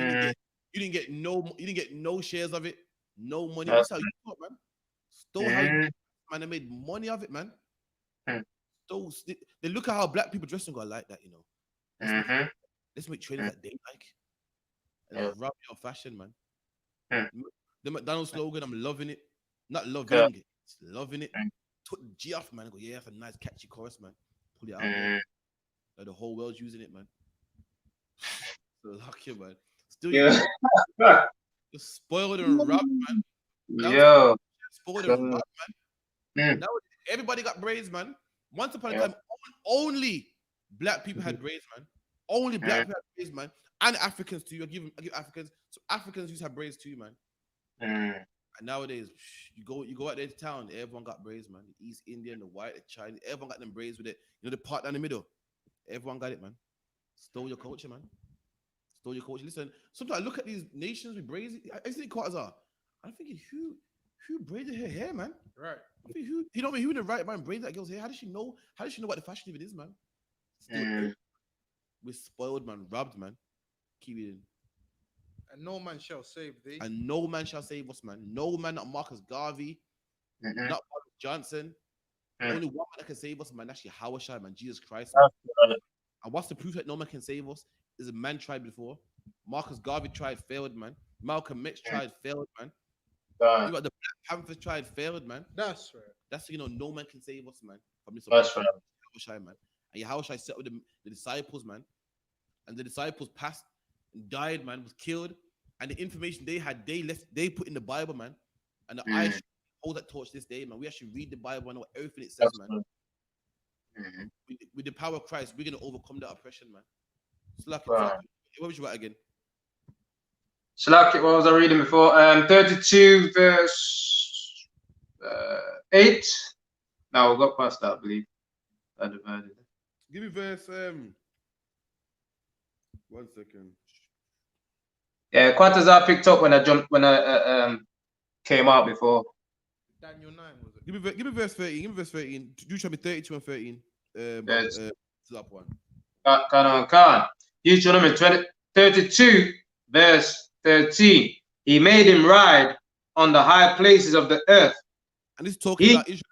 didn't get no shares of it, no money. That's how you thought, man. Stole how you, man. They made money of it, man. Stole. They look at how black people dress and go, I like that, you know. Let's make trainers that they like. And rub your fashion, man. The McDonald's slogan, I'm loving it. Not loving it, it's loving it. Took the G off, man. And go, yeah, that's a nice catchy chorus, man. Pull it out there. Like the whole world's using it, man. So lucky, man. Still, you're spoiled and robbed, man. Yo. Spoiled and robbed, man. Now everybody got braids, man. Once upon a time, only black people had braids, man. Only black people had braids, man. And Africans too. I give Africans. So Africans used to have braids too, man. And nowadays, you go out there to town, everyone got braids, man. The East Indian, the white, the Chinese, everyone got them braids with it. You know, the part down the middle. Everyone got it, man. Stole your culture, man. Stole your culture. Listen, sometimes I look at these nations with braids. I see quarters are. I'm thinking, who braided her hair, man? Right. I think who in the right mind braided that girl's hair? How does she know? How does she know what the fashion even is, man? Still, we're spoiled, man. Robbed, man. Keep it in. And no man shall save thee. And no man shall save us, man. No man, not Marcus Garvey, not Boris Johnson. Only one man that can save us, man. That's YAHANNA, man. Jesus Christ, man. And what's the proof that no man can save us? Is a man tried before. Marcus Garvey tried, failed, man. Malcolm X tried, failed, man. You got the Black Panthers tried, failed, man. That's right. That's, you know, no man can save us, man. From this That's right. YAHANNA, man. And YAHANNA set with the disciples, man. And the disciples passed and died, man, was killed. And the information they had, they put in the Bible, man. And the I.S.U.P.K hold that torch this day, man. We actually read the Bible and know everything it says, man. With the power of Christ, we're gonna overcome that oppression, man. What was you at again? Shalak, what was I reading before? 32 verse 8. No, we got past that, I believe. Give me verse 1 second. Yeah, quantas I picked up when I came out before. Daniel 9 was it? Give me verse 13. Give me verse 13. Do show me 32 and 13. That one. Khan. Deuteronomy 32 verse 13. He made him ride on the high places of the earth. And this is talking about Israel.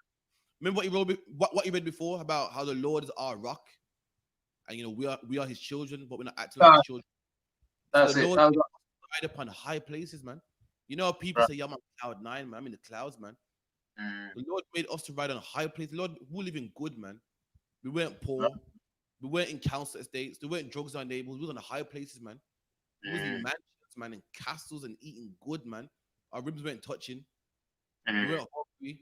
Remember what he wrote, what he read before about how the Lord is our rock, and you know we are his children, but we're not acting like his children. That's so the it. Lord ride upon high places, man. You know, people say, "Yeah, I'm on cloud 9, man. I'm in the clouds, man." The Lord made us to ride on a high place. The Lord, we live in good, man. We weren't poor. We weren't in council estates. There weren't drugs in our neighborhoods. We was on the high places, man. We was in mansions, man, in castles and eating good, man. Our ribs weren't touching. We weren't hungry.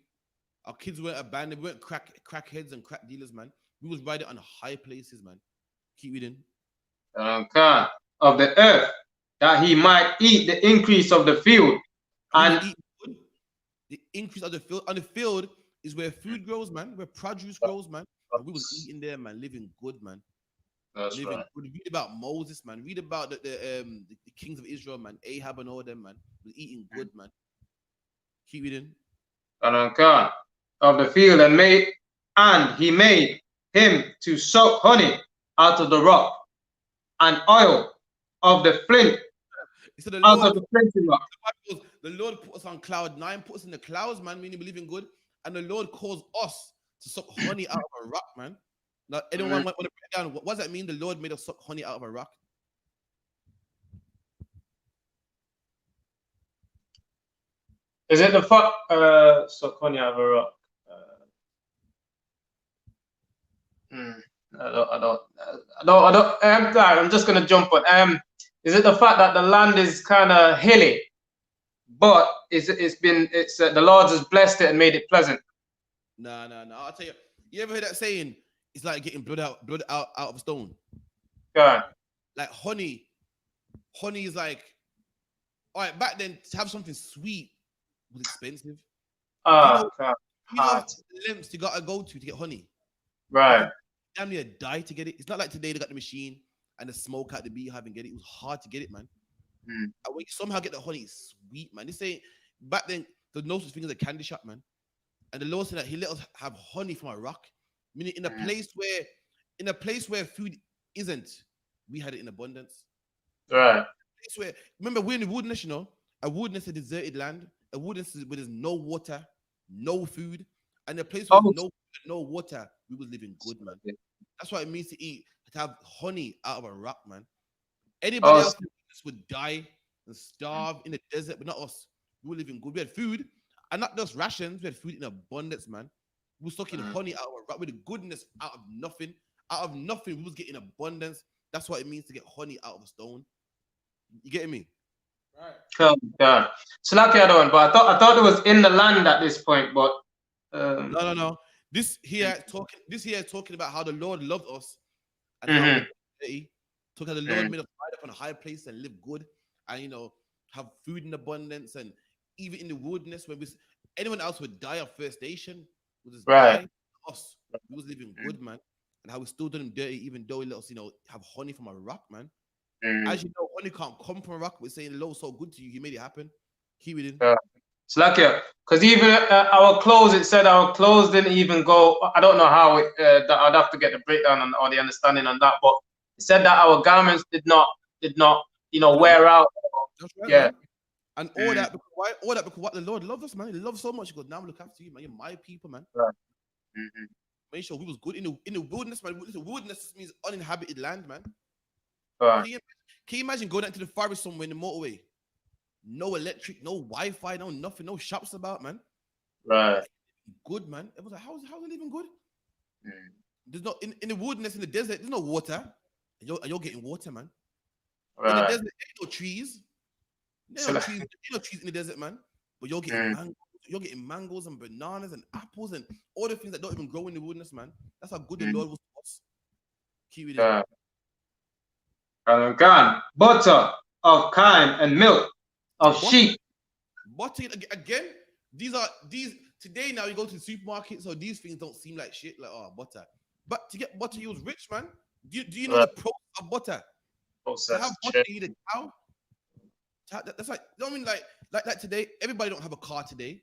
Our kids weren't abandoned. We weren't crackheads and crack dealers, man. We was riding on high places, man. Keep reading. Of the earth, that he might eat the increase of the field. And the increase of the field. On the field is where food grows, man. Where produce grows, man. And we was eating there, man. Living good, man. That's right. Read about Moses, man. Read about the kings of Israel, man. Ahab and all them, man. Was eating good, man. Keep reading. Of the field and he made him to suck honey out of the rock, and oil of the flint out of the flinty rock. Lord put us on cloud 9, put us in the clouds, man, meaning believing good. And the Lord calls us to suck honey out of a rock, man. Now, anyone want to break down what does that mean? The Lord made us suck honey out of a rock. Is it the fuck suck honey out of a rock? I'm just gonna jump on. Is it the fact that the land is kind of hilly, but the Lord has blessed it and made it pleasant? Nah. I'll tell you. You ever heard that saying? It's like getting blood out of a stone. Yeah. Like honey is like, all right. Back then, to have something sweet was expensive. You know the lengths you gotta go to get honey. Right. Damn near die to get it. It's not like today they got the machine and the smoke out the beehive and get it. It was hard to get it, man. And when you somehow get the honey, it's sweet, man. They say back then there's no such thing as a candy shop, man. And the Lord said that He let us have honey from a rock, meaning in a place where food isn't, we had it in abundance. Right. Remember, we're in the wilderness, you know. A wilderness is a deserted land. A wilderness is where there's no water, no food, and a place where there's no water, we was living good, man. That's what it means to have honey out of a rock, man. Anybody else would die and starve in the desert, but not us. We were living good. We had food, and not just rations. We had food in abundance, man. We were sucking honey out of a rock with the goodness out of nothing. Out of nothing, we was getting abundance. That's what it means to get honey out of a stone. You getting me? Right. Cool. Yeah. So like the other one, but I thought it was in the land at this point, but no. This here talking about how the Lord loved us and how the Lord made us ride up on a high place and live good, and have food in abundance, and even in the wilderness where anyone else would die of first station, would just die. Us, we was living good, man, and how we still done him dirty, even though he let us, have honey from a rock, man. As you know, honey can't come from a rock. We're saying the Lord's so good to you, He made it happen. Keep it in. It's like because even our clothes, it said our clothes didn't even go. I don't know how that I'd have to get the breakdown or the understanding on that, but it said that our garments did not wear out. That's right, man. And all that because why? All that because what the Lord loves us, man. He loves so much. He goes, now I'm look after you, man. You're my people, man. Right. Make sure we was good in the wilderness, man. The wilderness means uninhabited land, man. Right. Can you imagine going out to the forest somewhere in the motorway? No electric, no Wi-Fi, no nothing, no shops about, man. Right. Good, man. It was like, how's it even good? There's no in the wilderness, in the desert, there's no water. You're getting water, man. Right. In the desert, ain't no trees. Ain't no trees in the desert, man. But you're getting mangoes. You're getting mangoes and bananas and apples and all the things that don't even grow in the wilderness, man. That's how good the Lord was to us. Keep it in. Butter of kine and milk of sheep. Butter again. These today. Now you go to the supermarket, so these things don't seem like shit. Like butter, but to get butter, you was rich, man. Do you know the process of butter? To have butter, you need a cow. That's like, you know what I mean? Like today, everybody don't have a car today.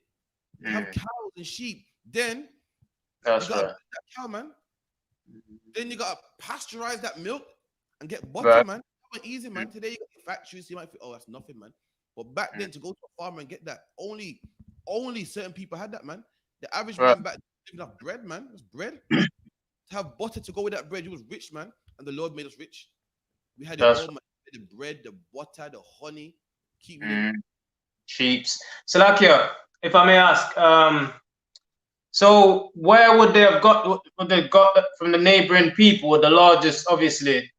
You have cows and sheep. Then that's you got right. that cow, man. Then you gotta pasteurize that milk and get butter, man. That went easy, man. Today you got your factories, you might think, that's nothing, man. But back then, to go to a farmer and get that, only certain people had that, man. The average man back then living off bread, man. It was bread. To have butter to go with that bread, you was rich, man. And the Lord made us rich. We had it all, man. The bread, the butter, the honey. Keep it. Sheeps. Salakia, if I may ask, so where would they have got? Would they got that from the neighboring people? Or the largest, obviously.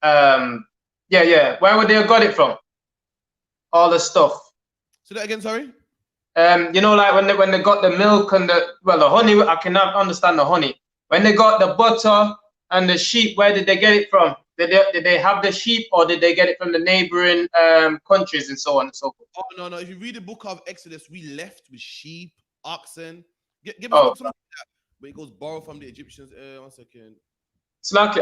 Where would they have got it from? All the stuff. Say that again, sorry. Like when they got the milk and the honey. I cannot understand the honey. When they got the butter and the sheep, where did they get it from? Did they have the sheep, or did they get it from the neighboring countries and so on and so forth? Oh no! If you read the book of Exodus, we left with sheep, oxen. Give me something like that. But it goes borrow from the Egyptians. 1 second. It's like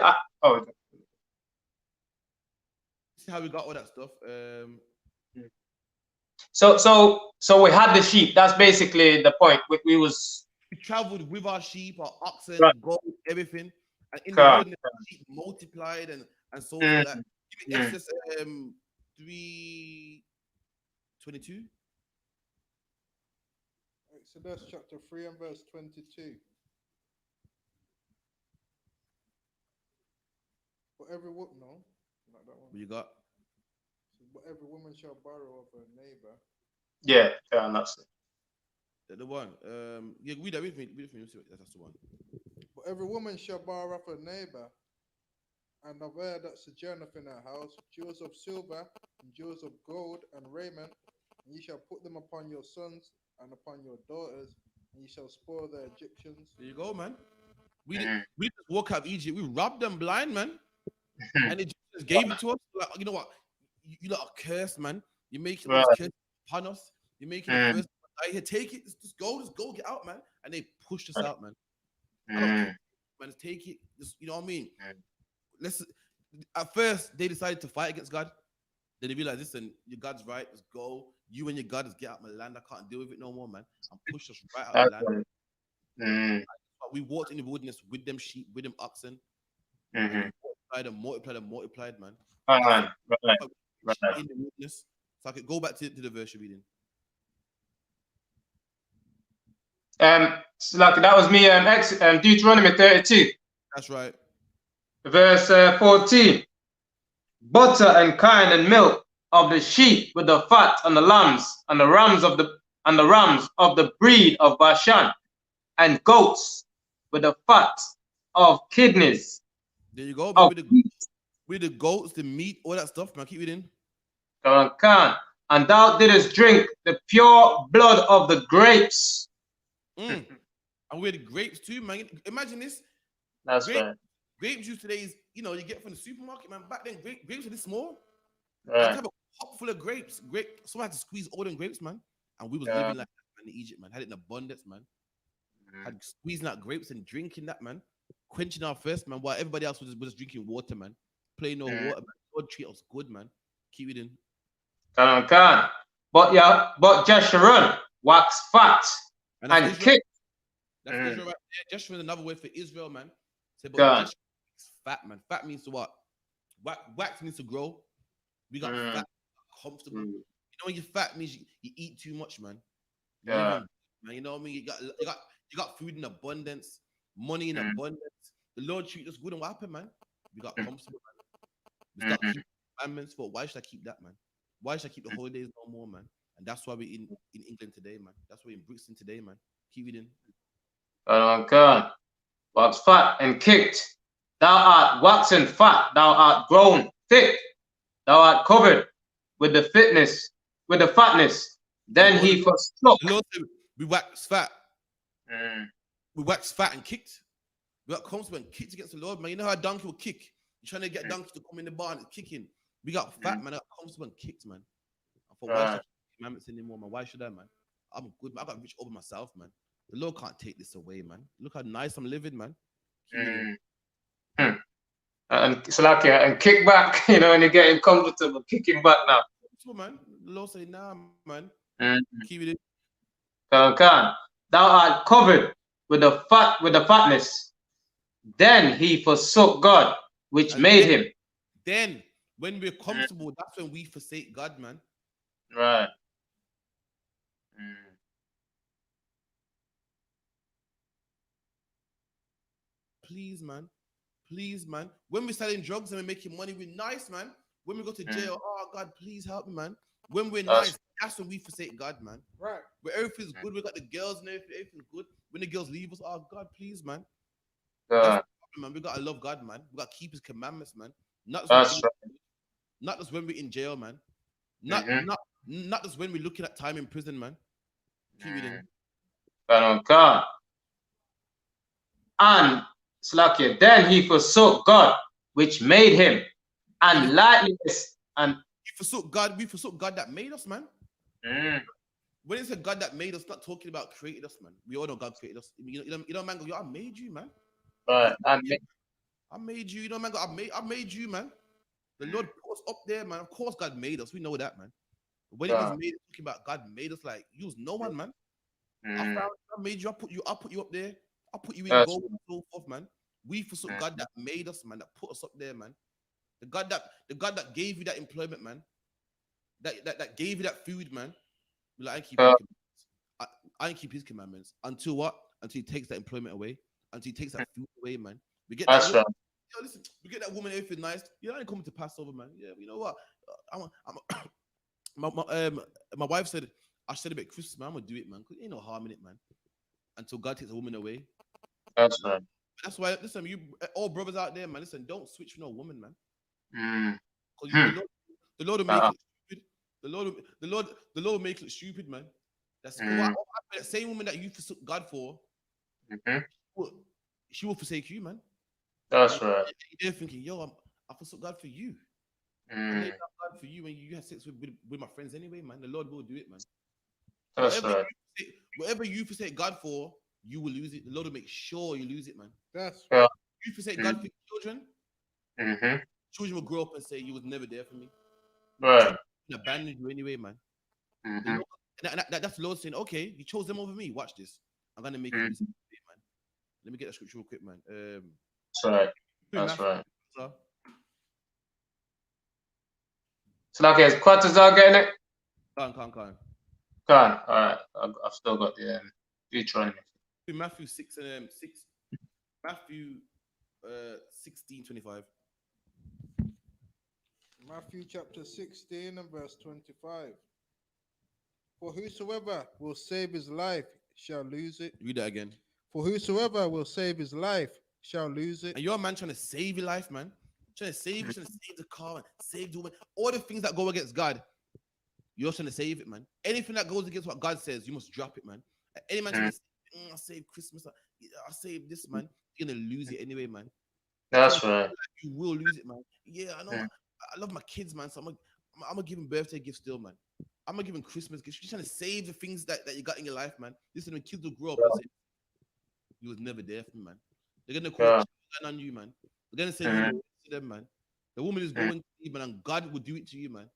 See how we got all that stuff. So we had the sheep. That's basically the point. We traveled with our sheep, our oxen, gold, everything. And in the wilderness, sheep multiplied and so on. Give me Exodus 3:22. Exodus chapter 3 and verse 22. For every woman, no, not that one. What you got? So, but every woman shall borrow of her neighbor. Yeah, fair enough. The one. Yeah, read that with me. Read it with me. That's the one. But every woman shall borrow of her neighbor, and of her that sojourneth in her house, jewels of silver, and jewels of gold, and raiment, and ye shall put them upon your sons and upon your daughters, and ye shall spoil the Egyptians. There you go, man. We didn't just walk out of Egypt. We robbed them blind, man. And they just gave it to us. Like, you know what? You lot are cursed, man. You're making all this curse upon us. You're making the first I here, take it. Just go, get out, man. And they pushed us out, man. I don't care, man. Just take it. Just, you know what I mean? At first, they decided to fight against God. Then they realized, listen, your God's right. Let's go. You and your God, just get out my land. I can't deal with it no more, man. And push us right out of the land. We walked in the wilderness with them sheep, with them oxen. Multiplied, man. Right. In the wilderness. So I could go back to the verse you're reading. So like that was me. Deuteronomy 32. That's right. Verse 14. Butter and kine and milk of the sheep with the fat and the lambs and the rams of the breed of Bashan, and goats with the fat of kidneys. There you go, man. With the goats, the meat, all that stuff, man. Keep reading. And thou didst drink the pure blood of the grapes. And with the grapes too, man. Imagine this. That's right. Grape juice today is, you get from the supermarket, man. Back then, grapes were this small. Right. I have a cup full of grapes. Someone had to squeeze all them grapes, man. And we was living like that, man, in Egypt, man. Had it in abundance, man. Had squeezing out grapes and drinking that, man. Quenching our thirst, man. While everybody else was just drinking water, man. Playing no water, man. God treat us good, man. Keep it in. But Jeshurun wax fat and kicked. That's Israel right there. Jeshurun is another word for Israel, man. But Jeshurun is fat, man. Fat means to what? Wax means to grow. We got fat, comfortable. You know, when you're fat means you eat too much, man. Man, you know what I mean? You got food in abundance, money in abundance. The Lord treat us good, and what happened, man? We got comfortable, man. We start keeping commandments. For why should I keep that, man? Why should I keep the holidays no more, man? And that's why we're in England today, man. That's why we're in Brixton today, man. Keep it in. Oh God. Wax fat and kicked. Thou art waxen fat, thou art grown thick, thou art covered with the fatness. Then he forsook. The Lord said, we wax fat. We wax fat and kicked. We got comfortable and kicked against the Lord, man. You know how a donkey will kick? You're trying to get a donkey to come in the barn and kicking. We got fat, man. I got comfortable and kicked, man. I thought, why should I keep commandments anymore, man? Why should I, man? I'm good, man. I got rich over myself, man. The Lord can't take this away, man. Look how nice I'm living, man. And it's like and kick back, and you're getting comfortable, kicking back now. Man. The Lord say, nah, man. Keep it in. Thou art covered with the fatness. Then he forsook God, which made him. Then, when we're comfortable, that's when we forsake God, man. Right. Please, man. When we're selling drugs and we're making money, we're nice, man. When we go to jail, oh God, please help me, man. When we're nice, that's when we forsake God, man. Right. Where everything's good, we got the girls and everything's good. When the girls leave us, oh God, please, man. God. Man, we gotta love God, man. We gotta keep His commandments, man. Not just when we're in jail, man. Not just when we're looking at time in prison, man. Keep it in. God. And Slakia, then he forsook God, which made him, and lightness and we forsook God that made us, man. When it's a God that made us, not talking about created us, man. We all know God created us. You know, man. I made you, man. Right. I made you. You know, man. I made you, man. The Lord put us up there, man. Of course, God made us. We know that, man. But when it was made, talking about God made us, like you was no one, man. I made you. I put you up there. I put you in gold and so forth, man. We forsook God that made us, man. That put us up there, man. The God that gave you that employment, man. That gave you that food, man. Like, I ain't keep his commandments until what? Until he takes that employment away, until he takes that food away, man. We get that That's woman. right. Yo, listen, we get that woman everything nice. Yeah, I ain't coming to Passover, man. Yeah, you know what? My wife said I celebrate Christmas, man. I'm gonna do it, man. Cause ain't no harm in it, man. Until God takes a woman away. That's right. That's why, listen, you all brothers out there, man. Listen, don't switch for no woman, man. Mm. Because Hmm. the Lord will make it stupid. The Lord will make it stupid, man. That's that same woman that you forsook God for. She will forsake you, man. That's right. You're thinking, yo, I forsook God for you. I laid down God for you, and you had sex with my friends anyway, man. The Lord will do it, man. That's right. Whatever you forsake God for, you will lose it. The Lord will make sure you lose it, man. That's Yeah. You forsake God for your children, Mm-hmm. children will grow up and say, you was never there for me. Right. Abandoned you anyway, man. Mm-hmm. That's the Lord saying, okay, you chose them over me. Watch this. I'm gonna make you lose it, man. Let me get a scripture real quick, man. That's right. That's Matthew, right. sir. So like, is Quatazar getting it? Can't. Go on. All right. I've still got the Deuteronomy. Matthew 6 and 6. Matthew 16:25. Matthew chapter 16 and verse 25. For whosoever will save his life shall lose it. Read that again. For whosoever will save his life shall lose it. And you're a man trying to save your life, man. Trying to save the car, and save the woman. All the things that go against God, you're trying to save it, man. Anything that goes against what God says, you must drop it, man. Any man trying to say, I save Christmas, I save this, man. You're gonna lose it anyway, man. That's right. You will lose it, man. Yeah, I know. I love my kids, man. So I'm gonna give them birthday gifts still, man. I'm gonna give them Christmas gifts. You're trying to save the things that you got in your life, man. Listen, when kids will grow up and say, you was never there for me, man. They're gonna call it on you, man. They're gonna say you to them, man. The woman is going to you, man, and God will do it to you, man.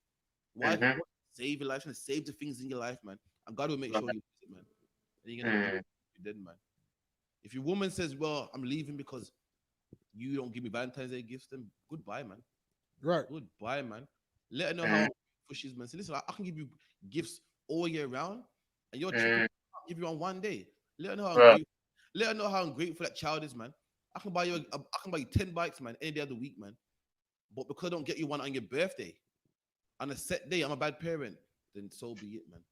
Why? You want to save your life, trying to save the things in your life, man. And God will make sure you do it, man. And you're gonna be dead, man. If your woman says, well, I'm leaving because you don't give me Valentine's Day gifts, then goodbye, man. Right. Goodbye, man. Let her know how she is, man. Say, listen, I can give you gifts all year round, and you're cheap. I'll give you on one day. Let her know how ungrateful. Let her know how ungrateful that child is, man. I can buy you 10 bikes, man, any day of the week, man. But because I don't get you one on your birthday, on a set day, I'm a bad parent, then so be it, man.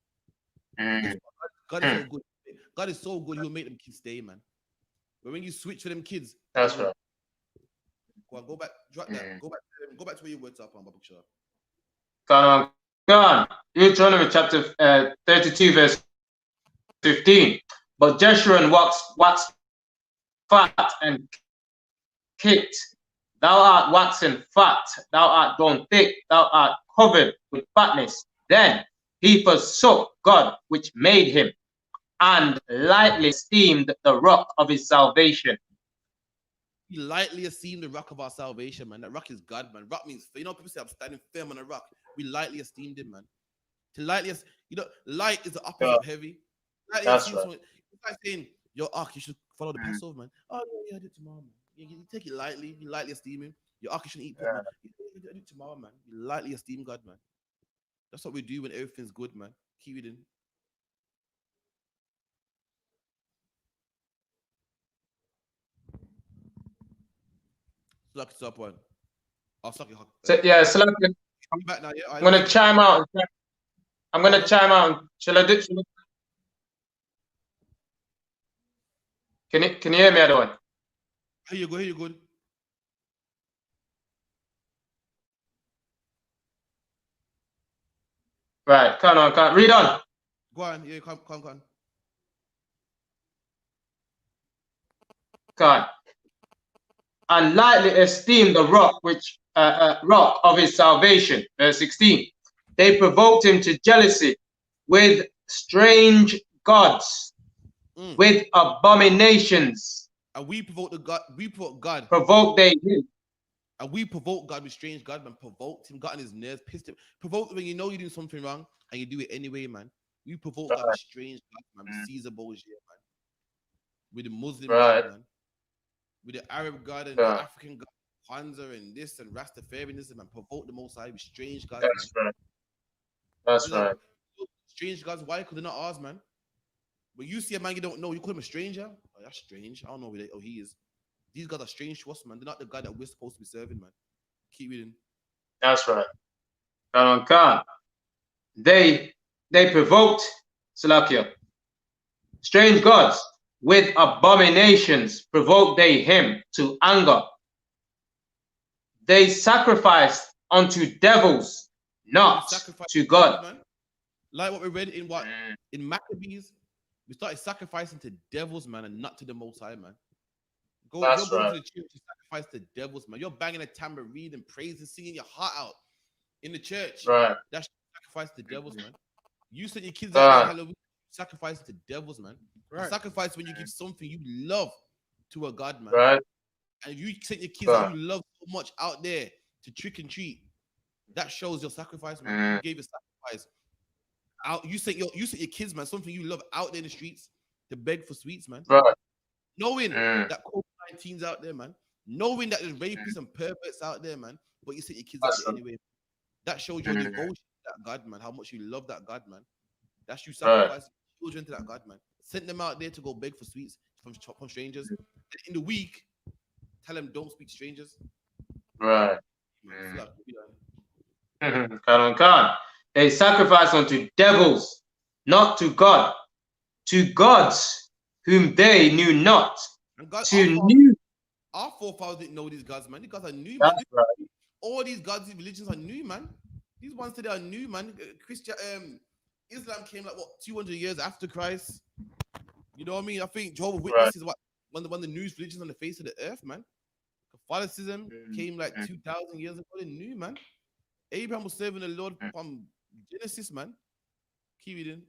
God is so good. God is so good, he'll make them kids stay, man. But when you switch for them kids, that's right. Go back, drop that. Go back to where your words up on Babu Shah. Go on. Deuteronomy chapter 32, verse 15. But Jeshurun waxed fat and kicked. Thou art waxen fat, thou art grown thick, thou art covered with fatness. Then he forsook God which made him, and lightly esteemed the rock of his salvation. We lightly esteem the rock of our salvation, man. That rock is God, man. Rock means, people say I'm standing firm on a rock. We lightly esteemed him, man. To lightly, light is the opposite of heavy. That's right. It's like saying, yo, you should follow the Passover, man. Oh, yeah, I did tomorrow, man. You take it lightly. You lightly esteem him. Your you shouldn't eat pork, man. You do it tomorrow, man. You lightly esteem God, man. That's what we do when everything's good, man. Keep it in. Suck it up, one. I'll suck it. I'm back now. Yeah, I'm gonna chime out. Shall I do? Can you hear me, other one? Here you go. Right, come on. Read on. Go on. Yeah, come on. God. And lightly esteem the rock rock of his salvation. Verse 16. They provoked him to jealousy with strange gods, with abominations. And we provoke God. Provoked they him. And we provoke God with strange God, man. Provoked him, got on his nerves, pissed him. Provoked when you know you're doing something wrong and you do it anyway, man. We provoke God with strange God, man. With Caesar Borgia, man. With the Muslim God, man. With the Arab God and the African God, Kwanzaa and this and Rastafarianism, and provoke the Most High with strange gods. That's right. Strange gods, why? Because they're not ours, man. When you see a man you don't know, you call him a stranger. Oh, that's strange. I don't know who he is. These guys are strange to us, man. They're not the guy that we're supposed to be serving, man. Keep reading. That's right. They provoked Salakia. Strange gods with abominations provoked they him to anger. They sacrificed unto devils, not to God. Devils, man. Like what we read in in Maccabees, we started sacrificing to devils, man, and not to the Most High, man. You're going to the church to sacrifice to devils, man. You're banging a tambourine and praising, singing your heart out in the church. Right. That's sacrifice to devils, man. You send your kids out there Halloween, sacrifice to devils, man. Right. Sacrifice when you give something you love to a God, man. Right. And if you send your kids that you love so much out there to trick and treat, that shows your sacrifice, man. You gave a sacrifice. You sent your kids, man, something you love out there in the streets to beg for sweets, man. Right. Knowing that COVID-19's out there, man. Knowing that there's rapists and perverts out there, man. But you sent your kids out there anyway. That shows your devotion to that God, man. How much you love that God, man. That's you sacrificing children to that God, man. Send them out there to go beg for sweets from strangers. In the week, tell them don't speak to strangers. Right. They sacrifice unto devils, not to God, to gods whom they knew not. And God, our forefathers didn't know these gods, man. These gods are new, man. Right. All these gods, these religions are new, man. These ones today are new, man. Islam came like what 200 years after Christ. You know what I mean? I think Jehovah's Witnesses is one of the newest religions on the face of the earth, man. Catholicism came like 2,000 years ago. They're new, man. Abraham was serving the Lord from Genesis, man. Keep reading.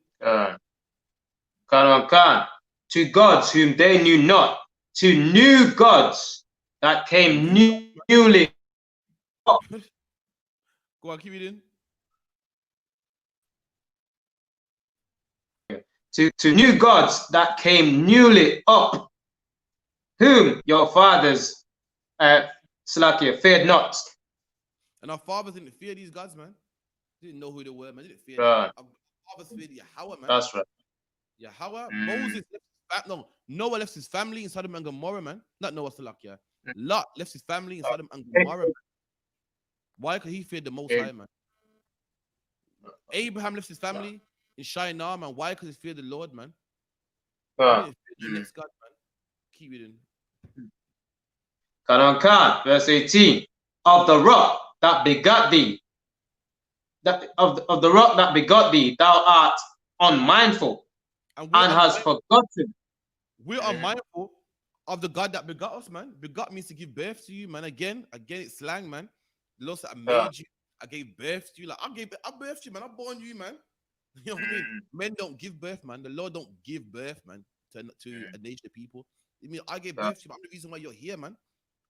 To gods whom they knew not, to new gods that came newly up. Go on, keep reading. To new gods that came newly up, whom your fathers, Salakia, feared not. And our fathers didn't fear these gods, man. They didn't know who they were, man. They didn't fear them. Our fathers feared Yahweh, man. That's right. Yahweh, Moses, Noah left his family in Sodom and Gomorrah, man. Not Noah, Salakia. Lot left his family in Sodom and Gomorrah, man. Why? Because he feared the Most High, man. Abraham left his family in Shinar, man. Why? Because he feared the Lord, man. The next God, man. Keep reading. Verse 18. Of the rock that begot thee, of the rock that begot thee, thou art unmindful and hast forgotten. We are mindful of the God that begot us, man. Begot means to give birth to you, man. Again, it's slang, man. The Lord said, I made you. I gave birth to you. Like I birthed you, man. I born you, man. You know what I mean? Men don't give birth, man. The Lord don't give birth, man, to a nation of people. I mean, I gave birth to you. I'm the reason why you're here, man.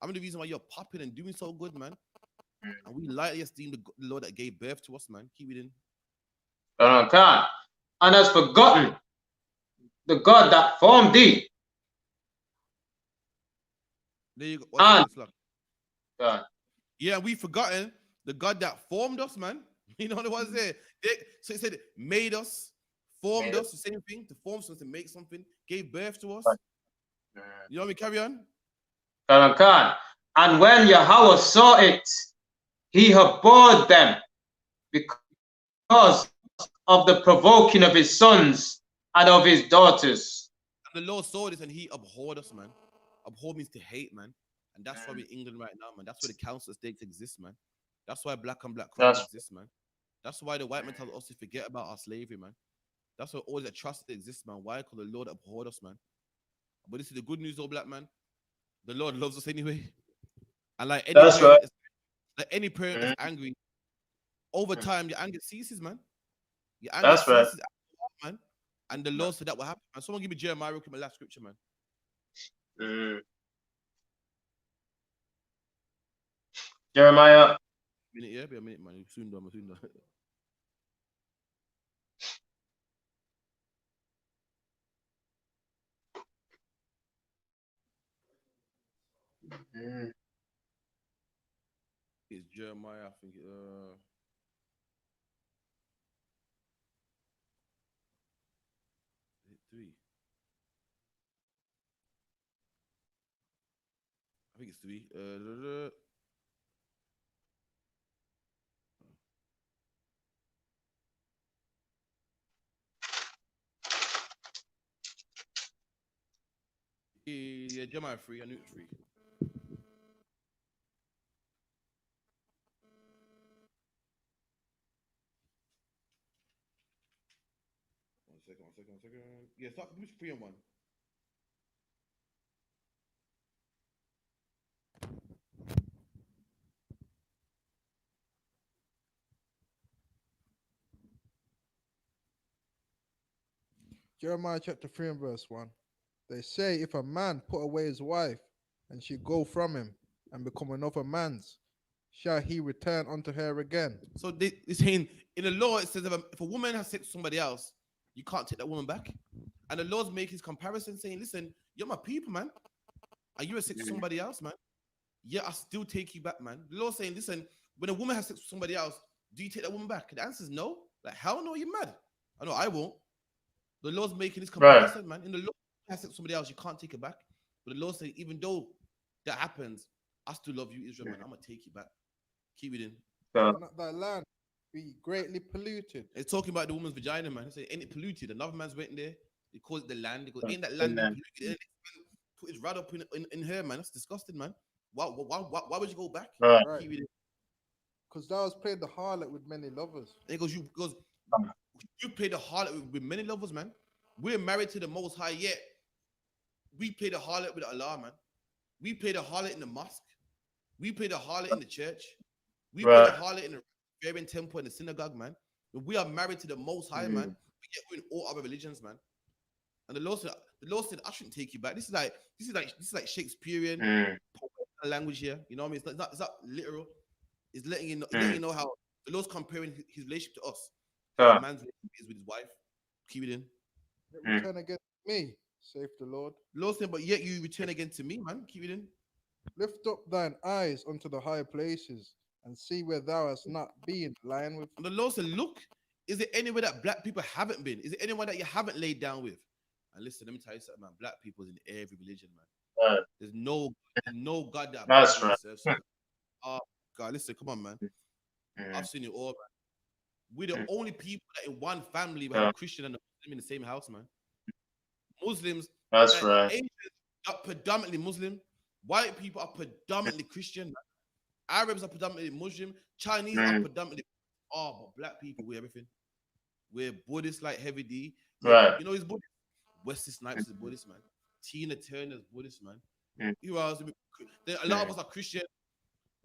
I'm the reason why you're popping and doing so good, man. And we lightly esteem the Lord that gave birth to us, man. Keep reading. And has forgotten the God that formed thee. There you go. Yeah, we've forgotten the God that formed us, man. You know what it was there? So it said made us, formed us, the same thing, to form something, to make something, gave birth to us. You know what I mean? Carry on. And when Yahweh saw it, he abhorred them because of the provoking of his sons and of his daughters. And the Lord saw this and he abhorred us, man. Abhor means to hate, man. And that's why we're in England right now, man. That's why the council estates exist, man. That's why black and black crime exists, man. That's why the white man tells us to forget about our slavery, man. That's why all the atrocity exists, man. Why? Because the Lord abhorred us, man. But this is the good news, though, black man. The Lord loves us anyway. And like any parent that's angry, over time, your anger ceases, man. Your anger ceases, man. And the Lord said that will happen. And someone give me Jeremiah, look at my last scripture, man. Jeremiah. Be a minute, man. Soon done. It's Jeremiah, I think. Is it 3? think it's 3. Yeah, Jeremiah 3. I knew it was 3. One second. Yeah, start with 3 and 1. Jeremiah chapter 3 and verse 1. They say, if a man put away his wife, and she go from him, and become another man's, shall he return unto her again? So it's saying in the law, it says if a woman has sex with somebody else, you can't take that woman back. And the law's making his comparison, saying, listen, you're my people, man. Are you a sex with somebody else, man? Yeah, I still take you back, man. The law's saying, listen, when a woman has sex with somebody else, do you take that woman back? And the answer is no. Like, hell no, you're mad. I know I won't. The law's making this comparison, man. In the law, has sex with somebody else, you can't take it back. But the law saying, even though that happens, I still love you, Israel, man. I'm gonna take you back. Keep it in. Not thy land be greatly polluted. It's talking about the woman's vagina, man. It's saying, ain't it polluted? Another man's went in there. They call it the land. They go, ain't that land been polluted? Put his rod up in her, man. That's disgusting, man. Why would you go back? Right. Because thou hast played the harlot with many lovers. And he goes, you played the harlot with many lovers, man. We're married to the Most High, yet we play the harlot with Allah, man. We play the harlot in the mosque. We play the harlot in the church. We play the harlot in the Syrian temple and the synagogue, man. But we are married to the Most High, man. We get in all other religions, man. And the Lord said, I shouldn't take you back. This is like Shakespearean language here. You know what I mean? It's not literal. It's letting you know how the Lord's comparing his relationship to us. How a man's relationship is with his wife. Keep it in. Return again to me, saith the Lord. The Lord said, but yet you return again to me, man. Keep it in. Lift up thine eyes unto the high places and see where thou hast not been lying with. And the Lord said, look, is there anywhere that black people haven't been? Is there anyone that you haven't laid down with? And listen, let me tell you something, man. Black people is in every religion, man. There's no God that That's right. serves. Oh, God, listen, come on, man. I've seen it all, man. We're the only people that in one family have a Christian and a Muslim in the same house, man. Muslims, that's right. Asians are predominantly Muslim. White people are predominantly Christian. Man. Arabs are predominantly Muslim. Chinese are predominantly. Oh, but black people, we're everything. We're Buddhist like Heavy D. Right. You know, he's Buddhist. Wesley Snipes is Buddhist, man. Tina Turner's Buddhist, man. Who else? Then a lot of us are Christian.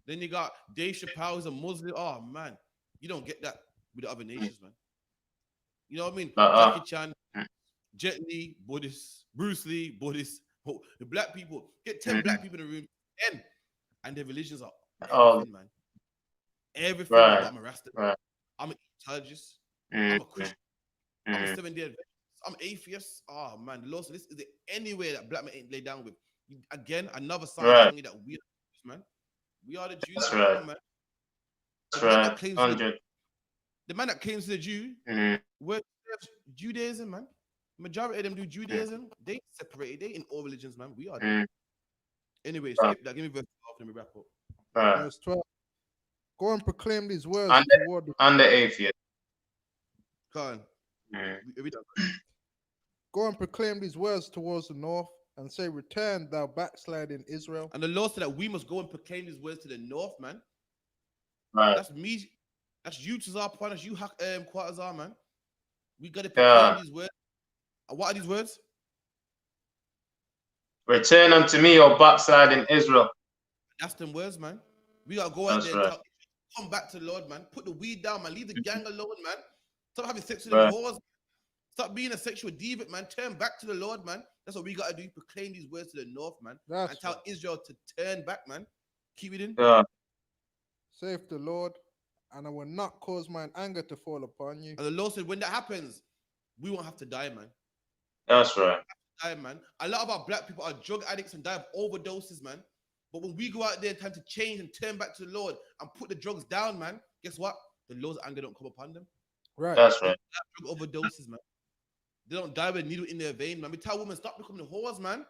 Then you got Dave Chappelle is a Muslim. Oh, man. You don't get that with the other nations, man. You know what I mean? Jackie Chan, Jet Li, Buddhist. Bruce Lee, Buddhist. The black people, get 10 black people in the room, 10. And their religions are everything, man. Everything. I'm a Rasta. I'm an Egyptologist. I'm a Christian. I'm a Seventh-day Adventist. I'm atheist. Oh, man. The Lord said, is there anywhere that black men ain't laid down with? Again, another sign telling you that we are the Jews, man. We are the Jews. That's right. Man. That's right. The man that claims to the Jew, where Judaism, man. Majority of them do Judaism. They separated. They in all religions, man. We are there. Anyway, skip that. Give me verse 12 and we wrap up. Verse 12. Go and proclaim these words toward the atheist. Go on. Go and proclaim these words towards the north and say, return thou backsliding Israel. And the Lord said that we must go and proclaim these words to the north, man. Right. That's me. That's you, Tazar Point. That's you, Quatazar, man. We got to proclaim these words. And what are these words? Return unto me, O backsliding Israel. That's them words, man. We got to go out there and come back to the Lord, man. Put the weed down, man. Leave the gang alone, man. Stop having sex with the whores. Stop being a sexual deviant, man. Turn back to the Lord, man. That's what we got to do. Proclaim these words to the north, man. And tell Israel to turn back, man. Keep it in. Saith the Lord, and I will not cause mine anger to fall upon you. And the Lord said, when that happens, we won't have to die, man. That's right. Die, man. A lot of our black people are drug addicts and die of overdoses, man. But when we go out there, time to change and turn back to the Lord and put the drugs down, man, guess what? The Lord's anger don't come upon them. Right. That's right. Drug overdoses, man. They don't die with a needle in their vein, man. We tell women, stop becoming whores, man.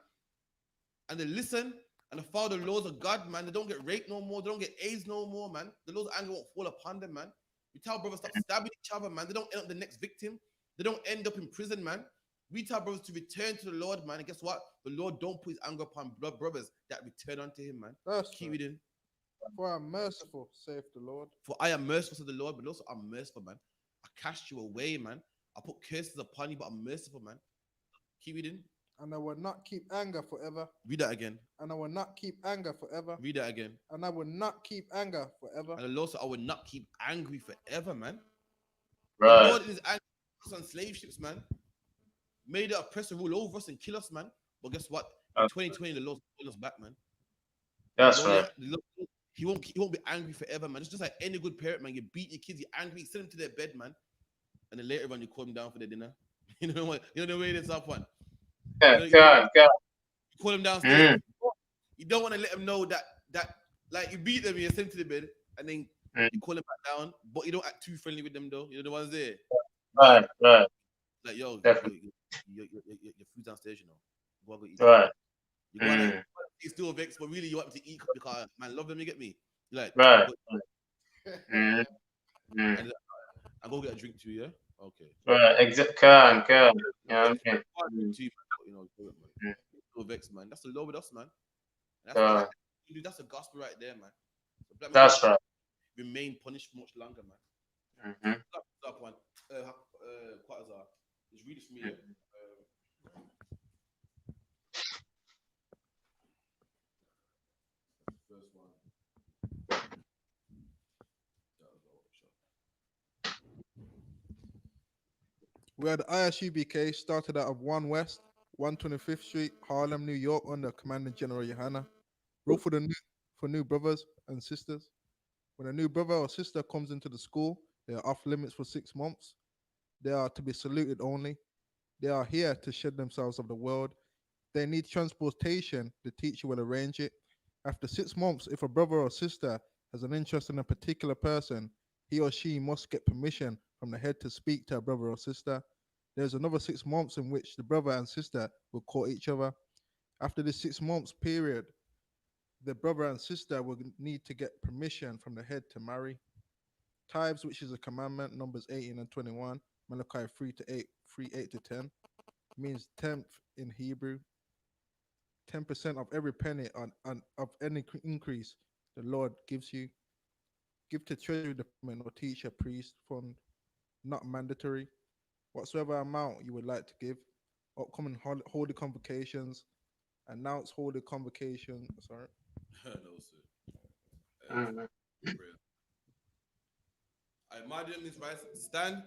And they listen and they follow the laws of God, man. They don't get raped no more. They don't get AIDS no more, man. The Lord's anger won't fall upon them, man. We tell brothers stop stabbing each other, man. They don't end up the next victim. They don't end up in prison, man. We tell brothers to return to the Lord, man. And guess what? The Lord don't put his anger upon brothers that return unto him, man. That's Keep right. reading. For I am merciful, saith the Lord. For I am merciful to the Lord, but also I'm merciful, man. I cast you away, man. I put curses upon you, but I'm merciful, man. Keep reading. And I will not keep anger forever. Read that again. And I will not keep anger forever. Read that again. And I will not keep anger forever. And the Lord said, I will not keep angry forever, man. Right. The Lord in his anger put us on slave ships, man. Made the oppressor rule over us and kill us, man. But guess what? In 2020, the Lord's pulling us back, man. That's Lord, right. he won't be angry forever, man. It's just like any good parent, man. You beat your kids, you're angry, you send them to their bed, man. And then later on, you call them down for their dinner. You know what? You know the way it is up one. God. You call them downstairs. You don't want to let them know that like you beat them, you send them to the bed, and then you call them back down, but you don't act too friendly with them though. You're the ones there. Right. Like, yo, Definitely. your food's downstairs, you know. Go and go eat. Right. You gotta, he's still vexed, but really you want him to eat because man, love them, you get me? You're like, Right. And I go get a drink too, yeah? Okay. Right. Can. Yeah. Okay. You know, still vexed, man. That's the law with us, man. That's the gospel right there, man. So That's right. Remain punished for much longer, man. Up one. Quatazar. Just read it for me. First one. We had the I.S.U.P.K started out of 1 West, 125th Street, Harlem, New York, under Commander General YAHANNA. Rule for new brothers and sisters. When a new brother or sister comes into the school, they are off limits for 6 months. They are to be saluted only. They are here to shed themselves of the world. They need transportation. The teacher will arrange it. After 6 months, if a brother or sister has an interest in a particular person, he or she must get permission from the head to speak to a brother or sister. There's another 6 months in which the brother and sister will court each other. After this 6 months period, the brother and sister will need to get permission from the head to marry. Tithes, which is a commandment, Numbers 18 and 21, Malachi 3 to 8, 3, 8 to 10, means tenth in Hebrew. 10% of every penny of any increase the Lord gives you. Give to treasury department or teacher, priest, fund, not mandatory. Whatsoever amount you would like to give. Upcoming holy convocations. Announce holy convocation. Sorry. No, sir. My dear Miss Rice, stand